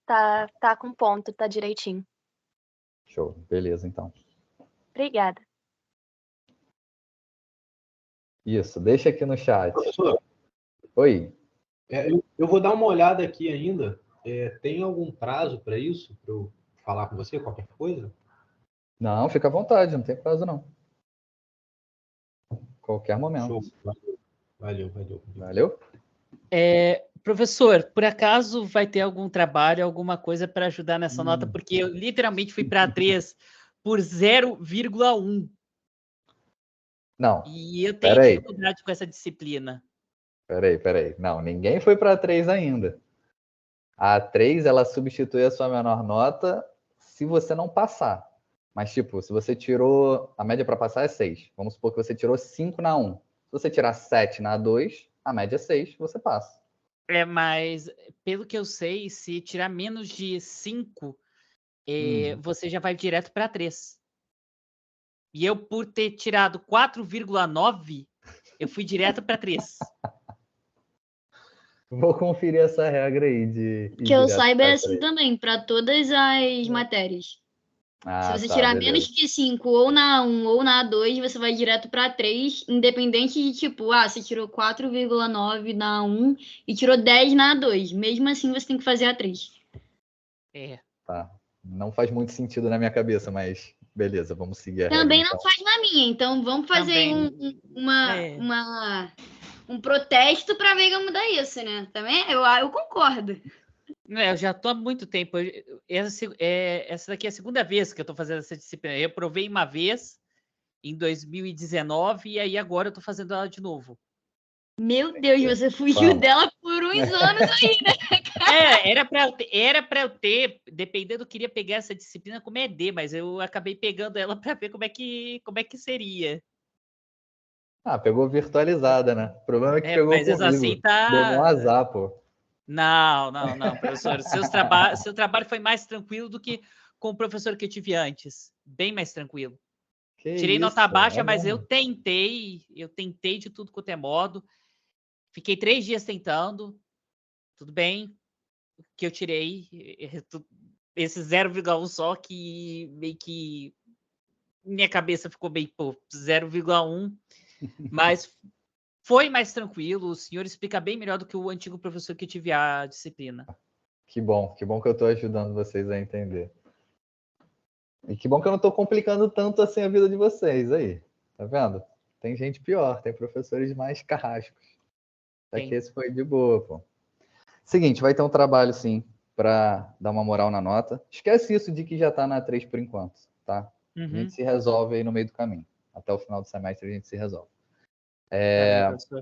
com ponto, tá direitinho. Show, beleza então. Obrigada. Isso, deixa aqui no chat. Professor, Oi. eu vou dar uma olhada aqui ainda. Tem algum prazo para isso? Para eu falar com você, qualquer coisa? Não, fica à vontade, não tem prazo não. Qualquer momento. Show. Valeu. Valeu? Professor, por acaso vai ter algum trabalho, alguma coisa para ajudar nessa nota? Porque eu literalmente fui para 3 por 0,1. Não. E eu tenho dificuldade com essa disciplina. Peraí. Não, ninguém foi para 3 ainda. A 3, ela substitui a sua menor nota se você não passar. Mas, tipo, se você tirou... A média para passar é 6. Vamos supor que você tirou 5 na 1. Se você tirar 7 na 2, a média é 6, você passa. Mas, pelo que eu sei, se tirar menos de 5, você já vai direto para 3. E eu, por ter tirado 4,9, eu fui direto para 3. Vou conferir essa regra aí de... Que eu saiba é assim também, para todas as matérias. Se você tirar beleza. menos que 5 ou na 1 ou na 2, você vai direto para 3, independente de tipo, você tirou 4,9 na 1 e tirou 10 na 2. Mesmo assim, você tem que fazer a 3. Tá. Não faz muito sentido na minha cabeça, mas beleza, vamos seguir a Também regra, não então. faz na minha, então vamos fazer um protesto para ver como mudar isso, né? Também eu concordo. Eu já estou há muito tempo. Essa daqui é a segunda vez que eu estou fazendo essa disciplina. Eu provei uma vez em 2019 e aí agora eu estou fazendo ela de novo. Meu Deus, você fugiu dela por uns anos aí, né? Era para eu ter, dependendo, eu queria pegar essa disciplina como ED, mas eu acabei pegando ela para ver como é que seria. Pegou virtualizada, né? O problema é que pegou mas comigo. assim tá... Deu um azar, pô. Não, professor. Seu trabalho foi mais tranquilo do que com o professor que eu tive antes. Bem mais tranquilo. Tirei nota baixa, mas eu tentei de tudo quanto é modo. Fiquei 3 dias tentando. Tudo bem que eu tirei esse 0,1 só, que meio que minha cabeça ficou bem, 0,1. Mas foi mais tranquilo. O senhor explica bem melhor do que o antigo professor que tive a disciplina. Que bom que eu estou ajudando vocês a entender. E que bom que eu não estou complicando tanto assim a vida de vocês aí. Tá vendo? Tem gente pior, tem professores mais carrascos. Até que esse foi de boa, pô. Seguinte, vai ter um trabalho, sim, para dar uma moral na nota. Esquece isso de que já está na 3 por enquanto, tá? A gente se resolve aí no meio do caminho. Até o final do semestre a gente se resolve.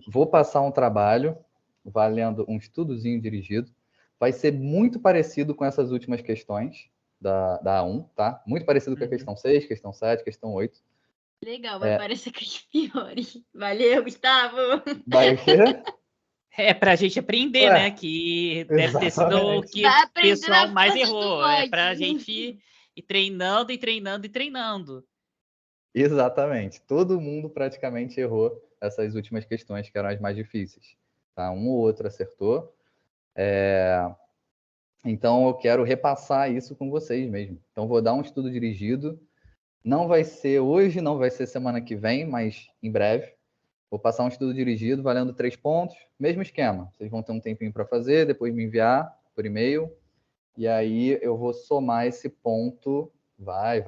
Vou passar um trabalho valendo um estudozinho dirigido. Vai ser muito parecido com essas últimas questões da A1, tá? Muito parecido com a questão 6, questão 7, questão 8. Legal, vai parecer que as piores. Valeu, Gustavo! Vai o quê? Pra gente aprender, né? Que deve ter sido o que o pessoal mais errou. Pra gente ir treinando. Exatamente. Todo mundo praticamente errou essas últimas questões, que eram as mais difíceis. Tá? Um ou outro acertou. Então, eu quero repassar isso com vocês mesmo. Então, vou dar um estudo dirigido Não vai ser hoje, não vai ser semana que vem, mas em breve. Vou passar um estudo dirigido valendo 3 pontos. Mesmo esquema. Vocês vão ter um tempinho para fazer, depois me enviar por e-mail. E aí eu vou somar esse ponto. Vai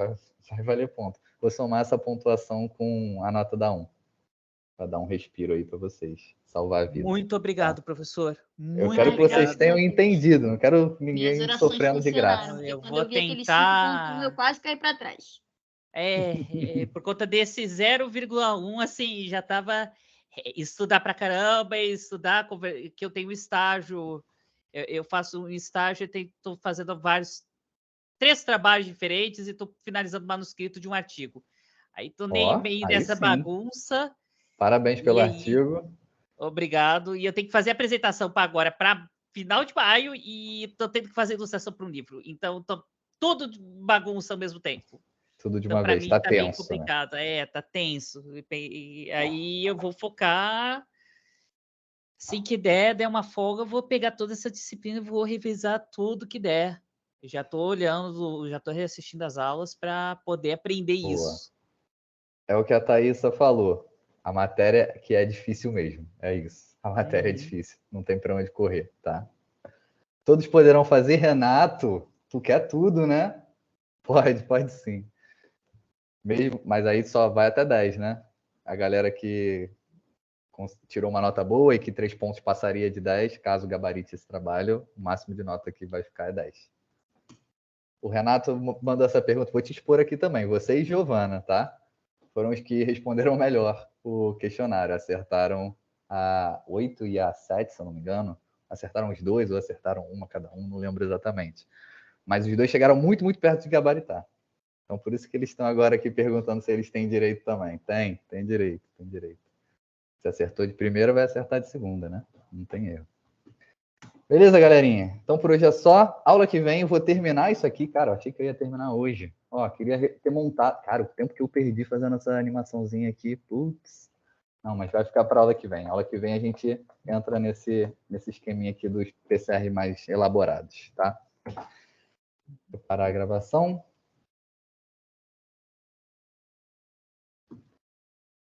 valer ponto. Vou somar essa pontuação com a nota da 1. Para dar um respiro aí para vocês. Salvar a vida. Muito obrigado, professor. Eu quero que vocês tenham entendido. Não quero ninguém sofrendo de graça. Eu Quando vou eu vi aquele tentar. 5.1, eu quase caí para trás. Por conta desse 0,1, assim, já estava estudar pra caramba, estudar, que eu tenho estágio, eu faço um estágio, estou fazendo 3 trabalhos diferentes e estou finalizando o manuscrito de um artigo. Aí estou meio nessa bagunça. Parabéns pelo artigo. Obrigado. E eu tenho que fazer a apresentação para final de maio e estou tendo que fazer ilustração para um livro. Então, estou todo bagunça ao mesmo tempo. Tudo de uma vez, tá tenso. Bem complicado, né? Tá tenso. E aí eu vou focar. Assim que der uma folga, eu vou pegar toda essa disciplina e vou revisar tudo que der. Eu já estou olhando, já estou reassistindo as aulas para poder aprender isso. É o que a Thaísa falou. A matéria que é difícil mesmo. É isso. A matéria é difícil. Não tem para onde correr, tá? Todos poderão fazer, Renato. Tu quer tudo, né? Pode sim. Mesmo, mas aí só vai até 10, né? A galera que tirou uma nota boa e que 3 pontos passaria de 10, caso gabarite esse trabalho, o máximo de nota que vai ficar é 10. O Renato mandou essa pergunta, vou te expor aqui também, você e Giovana, tá? Foram os que responderam melhor o questionário, acertaram a 8 e a 7, se eu não me engano, acertaram os 2 ou acertaram uma cada um, não lembro exatamente. Mas os 2 chegaram muito, muito perto de gabaritar. Então, por isso que eles estão agora aqui perguntando se eles têm direito também. Tem direito. Se acertou de primeira, vai acertar de segunda, né? Não tem erro. Beleza, galerinha? Então, por hoje é só. Aula que vem, eu vou terminar isso aqui. Cara, eu achei que eu ia terminar hoje. Ó, queria ter montado... Cara, o tempo que eu perdi fazendo essa animaçãozinha aqui, putz. Não, mas vai ficar para aula que vem. Aula que vem a gente entra nesse esqueminha aqui dos PCR mais elaborados, tá? Vou parar a gravação.